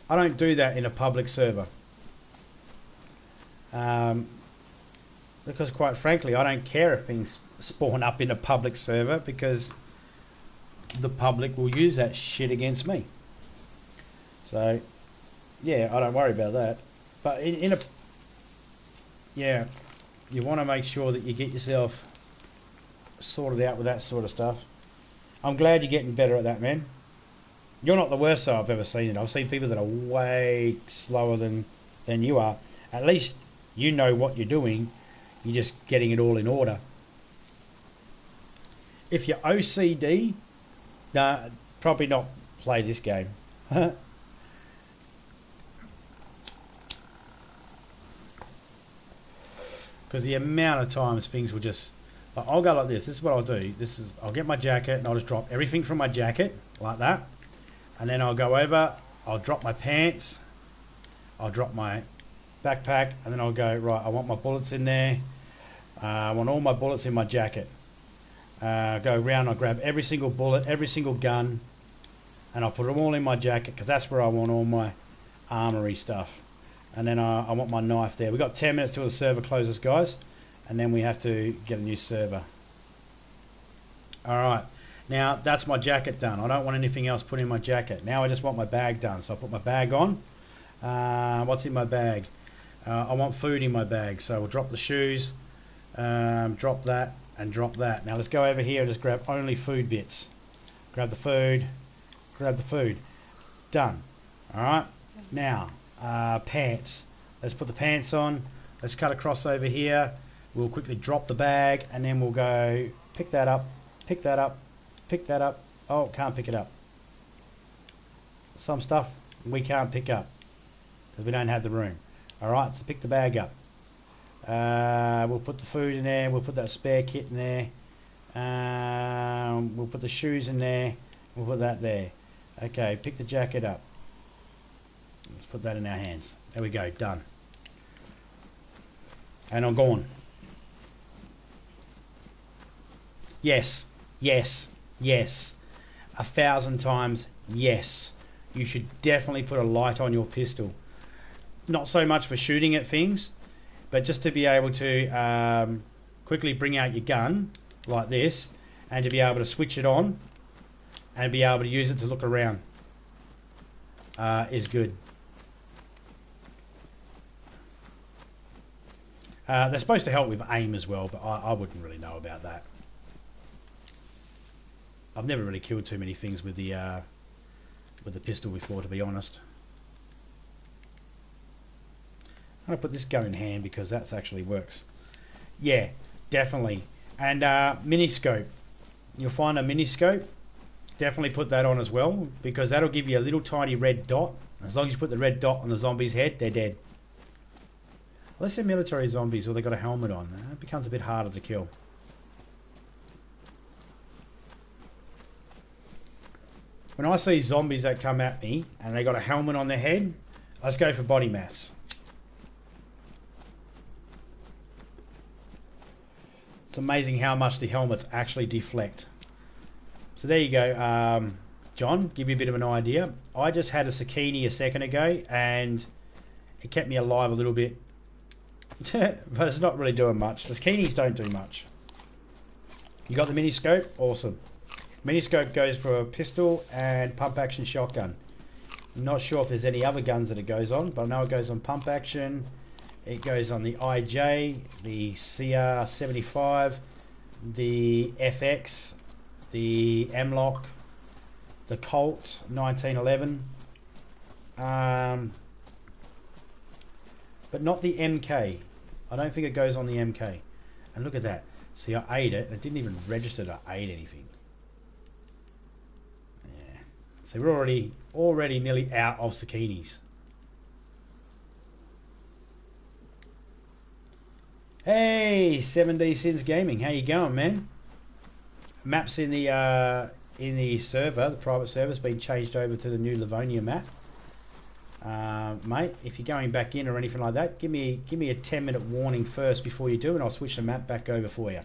[SPEAKER 1] I don't do that in a public server. Because quite frankly, I don't care if things spawn up in a public server because the public will use that shit against me. So, yeah, I don't worry about that. But yeah, you want to make sure that you get yourself sorted out with that sort of stuff. I'm glad you're getting better at that, man. You're not the worst I've ever seen it. I've seen people that are way slower than you are. At least you know what you're doing. You're just getting it all in order. If you're OCD, nah, probably not play this game. Because the amount of times things will just... I'll go like this. This is what I'll do. I'll get my jacket and I'll just drop everything from my jacket like that. And then I'll go over, I'll drop my pants, I'll drop my backpack, and then I'll go, right, I want my bullets in there. I want all my bullets in my jacket. Go around, I'll grab every single bullet, every single gun, and I'll put them all in my jacket because that's where I want all my armory stuff. And then I want my knife there. We've got 10 minutes till the server closes, guys, and then we have to get a new server. Alright, now that's my jacket done. I don't want anything else put in my jacket. Now I just want my bag done. So I put my bag on. What's in my bag? I want food in my bag, so we'll drop the shoes, drop that, and drop that. Now let's go over here and just grab only food bits. Grab the food, grab the food. Done. Alright, now pants. Let's put the pants on. Let's cut across over here. We'll quickly drop the bag, and then we'll go pick that up, pick that up, pick that up. Oh, can't pick it up. Some stuff we can't pick up because we don't have the room. Alright, so pick the bag up. We'll put the food in there. We'll put that spare kit in there. We'll put the shoes in there. We'll put that there. Okay, pick the jacket up. Let's put that in our hands. There we go, done. And I'm gone. Yes, yes, yes. 1,000 times yes. You should definitely put a light on your pistol. Not so much for shooting at things, but just to be able to quickly bring out your gun like this, and to be able to switch it on and be able to use it to look around is good. They're supposed to help with aim as well, but I wouldn't really know about that. I've never really killed too many things with the pistol before, to be honest. I'm going to put this gun in hand because that actually works. Yeah, definitely. And miniscope. You'll find a miniscope. Definitely put that on as well, because that'll give you a little tiny red dot. As long as you put the red dot on the zombie's head, they're dead. Unless they're military zombies or they've got a helmet on, it becomes a bit harder to kill. When I see zombies that come at me and they got a helmet on their head, I just go for body mass. It's amazing how much the helmets actually deflect. So there you go, John, give you a bit of an idea. I just had a zucchini a second ago and it kept me alive a little bit. But it's not really doing much. The zucchinis don't do much. You got the miniscope? Awesome. Miniscope goes for a pistol and pump action shotgun. I'm not sure if there's any other guns that it goes on, but I know it goes on pump action. It goes on the IJ, the CR75, the FX, the M-Lock, the Colt 1911, but not the MK. I don't think it goes on the MK. And look at that. See, I ate it. It didn't even register that I ate anything. Yeah. So we're already nearly out of zucchinis. Hey, 7D Sins Gaming, how you going, man? Maps in the server, the private server's been changed over to the new Livonia map. Mate, if you're going back in or anything like that, give me a 10-minute warning first before you do, and I'll switch the map back over for you.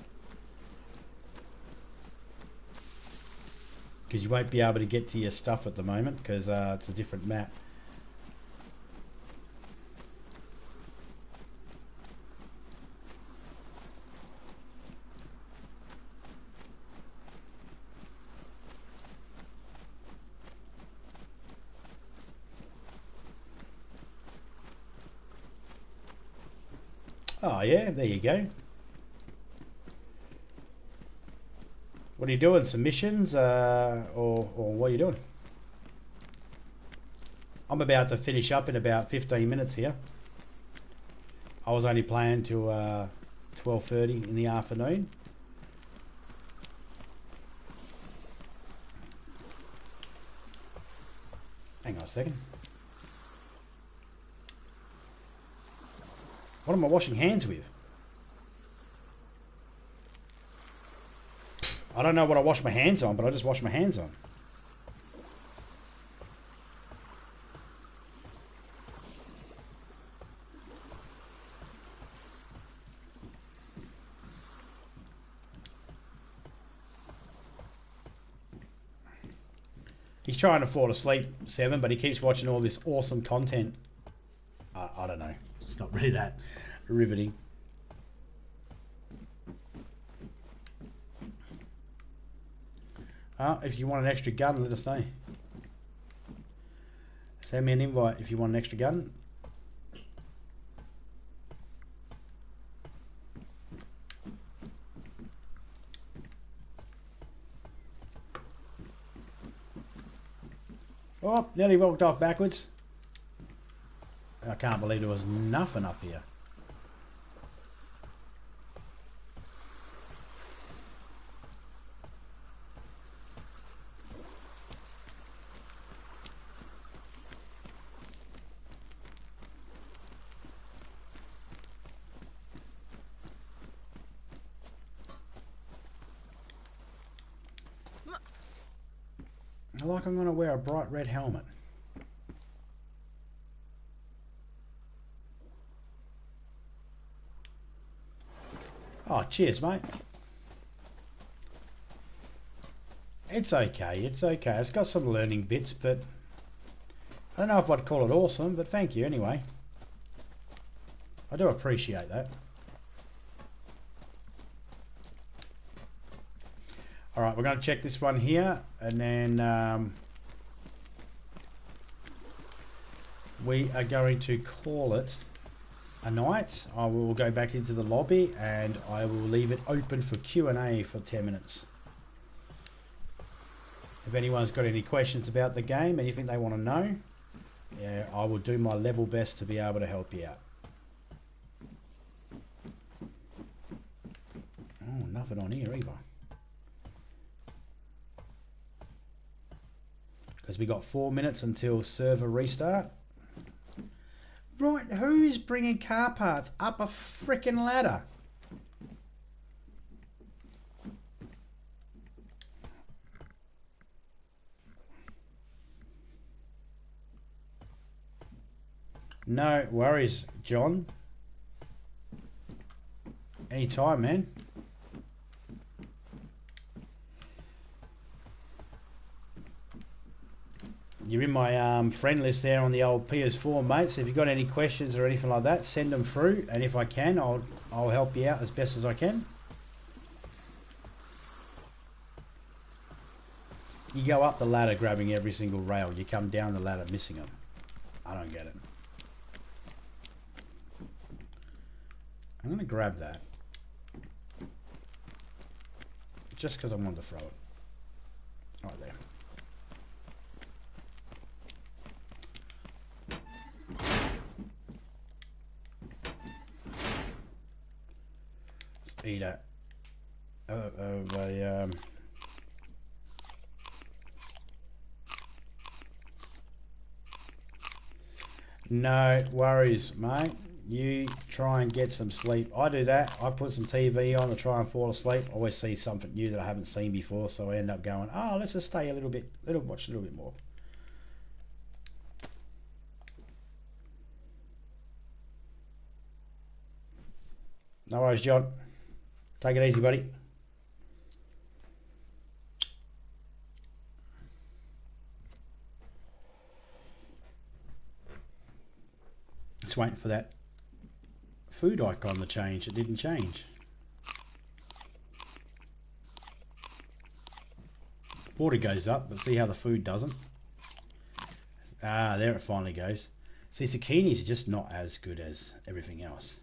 [SPEAKER 1] Because you won't be able to get to your stuff at the moment because it's a different map. Oh yeah, there you go. What are you doing? Some missions, or what are you doing? I'm about to finish up in about 15 minutes here. I was only playing till 12:30 in the afternoon. Hang on a second. What am I washing hands with? I don't know what I wash my hands on, but I just wash my hands on. He's trying to fall asleep, Seven, but he keeps watching all this awesome content. I don't know. It's not really that riveting. If you want an extra gun, let us know. Send me an invite if you want an extra gun. Oh, nearly walked off backwards. I can't believe there was nothing up here. Like I'm going to wear a bright red helmet. Oh, cheers, mate. It's okay, it's okay. It's got some learning bits, but I don't know if I'd call it awesome, but thank you anyway. I do appreciate that. Alright, we're going to check this one here, and then we are going to call it a night. I will go back into the lobby, and I will leave it open for Q&A for 10 minutes. If anyone's got any questions about the game, anything they want to know, yeah, I will do my level best to be able to help you out. Oh, nothing on here either. Because we got 4 minutes until server restart. Right, who's bringing car parts up a frickin' ladder? No worries, John. Anytime, man. You're in my friend list there on the old PS4, mate. So if you've got any questions or anything like that, send them through, and if I can, I'll help you out as best as I can. You go up the ladder grabbing every single rail. You come down the ladder missing them. I don't get it. I'm going to grab that. Just because I wanted to throw it. Right there. Eat it. No worries, mate. You try and get some sleep. I do that. I put some TV on to try and fall asleep. I always see something new that I haven't seen before, so I end up going, oh, let's just stay a little bit, watch a little bit more. No worries, John. Take it easy, buddy. Just waiting for that food icon to change. It didn't change. Water goes up, but see how the food doesn't? Ah, there it finally goes. See, zucchinis are just not as good as everything else.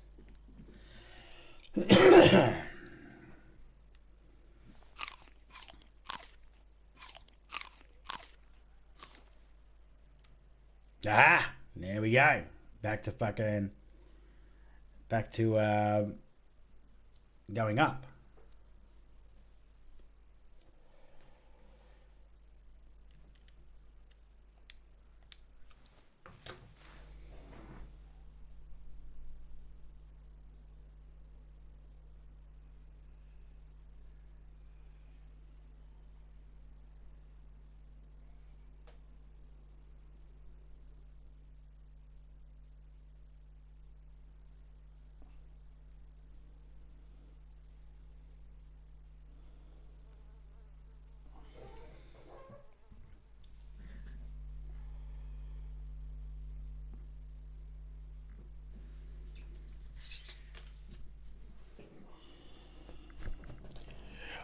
[SPEAKER 1] Ah, there we go. Back to going up.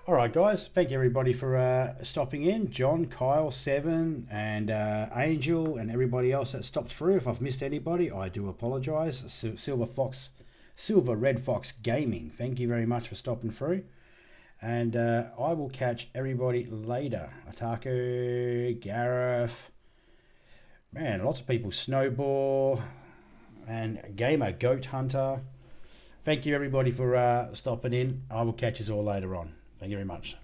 [SPEAKER 1] All right, guys. Thank you everybody for stopping in. John, Kyle, Seven, and Angel, and everybody else that stopped through. If I've missed anybody, I do apologise. Silver Red Fox Gaming. Thank you very much for stopping through. And I will catch everybody later. Ataku, Gareth, man, lots of people. Snowball and Gamer Goat Hunter. Thank you everybody for stopping in. I will catch you all later on. Thank you very much.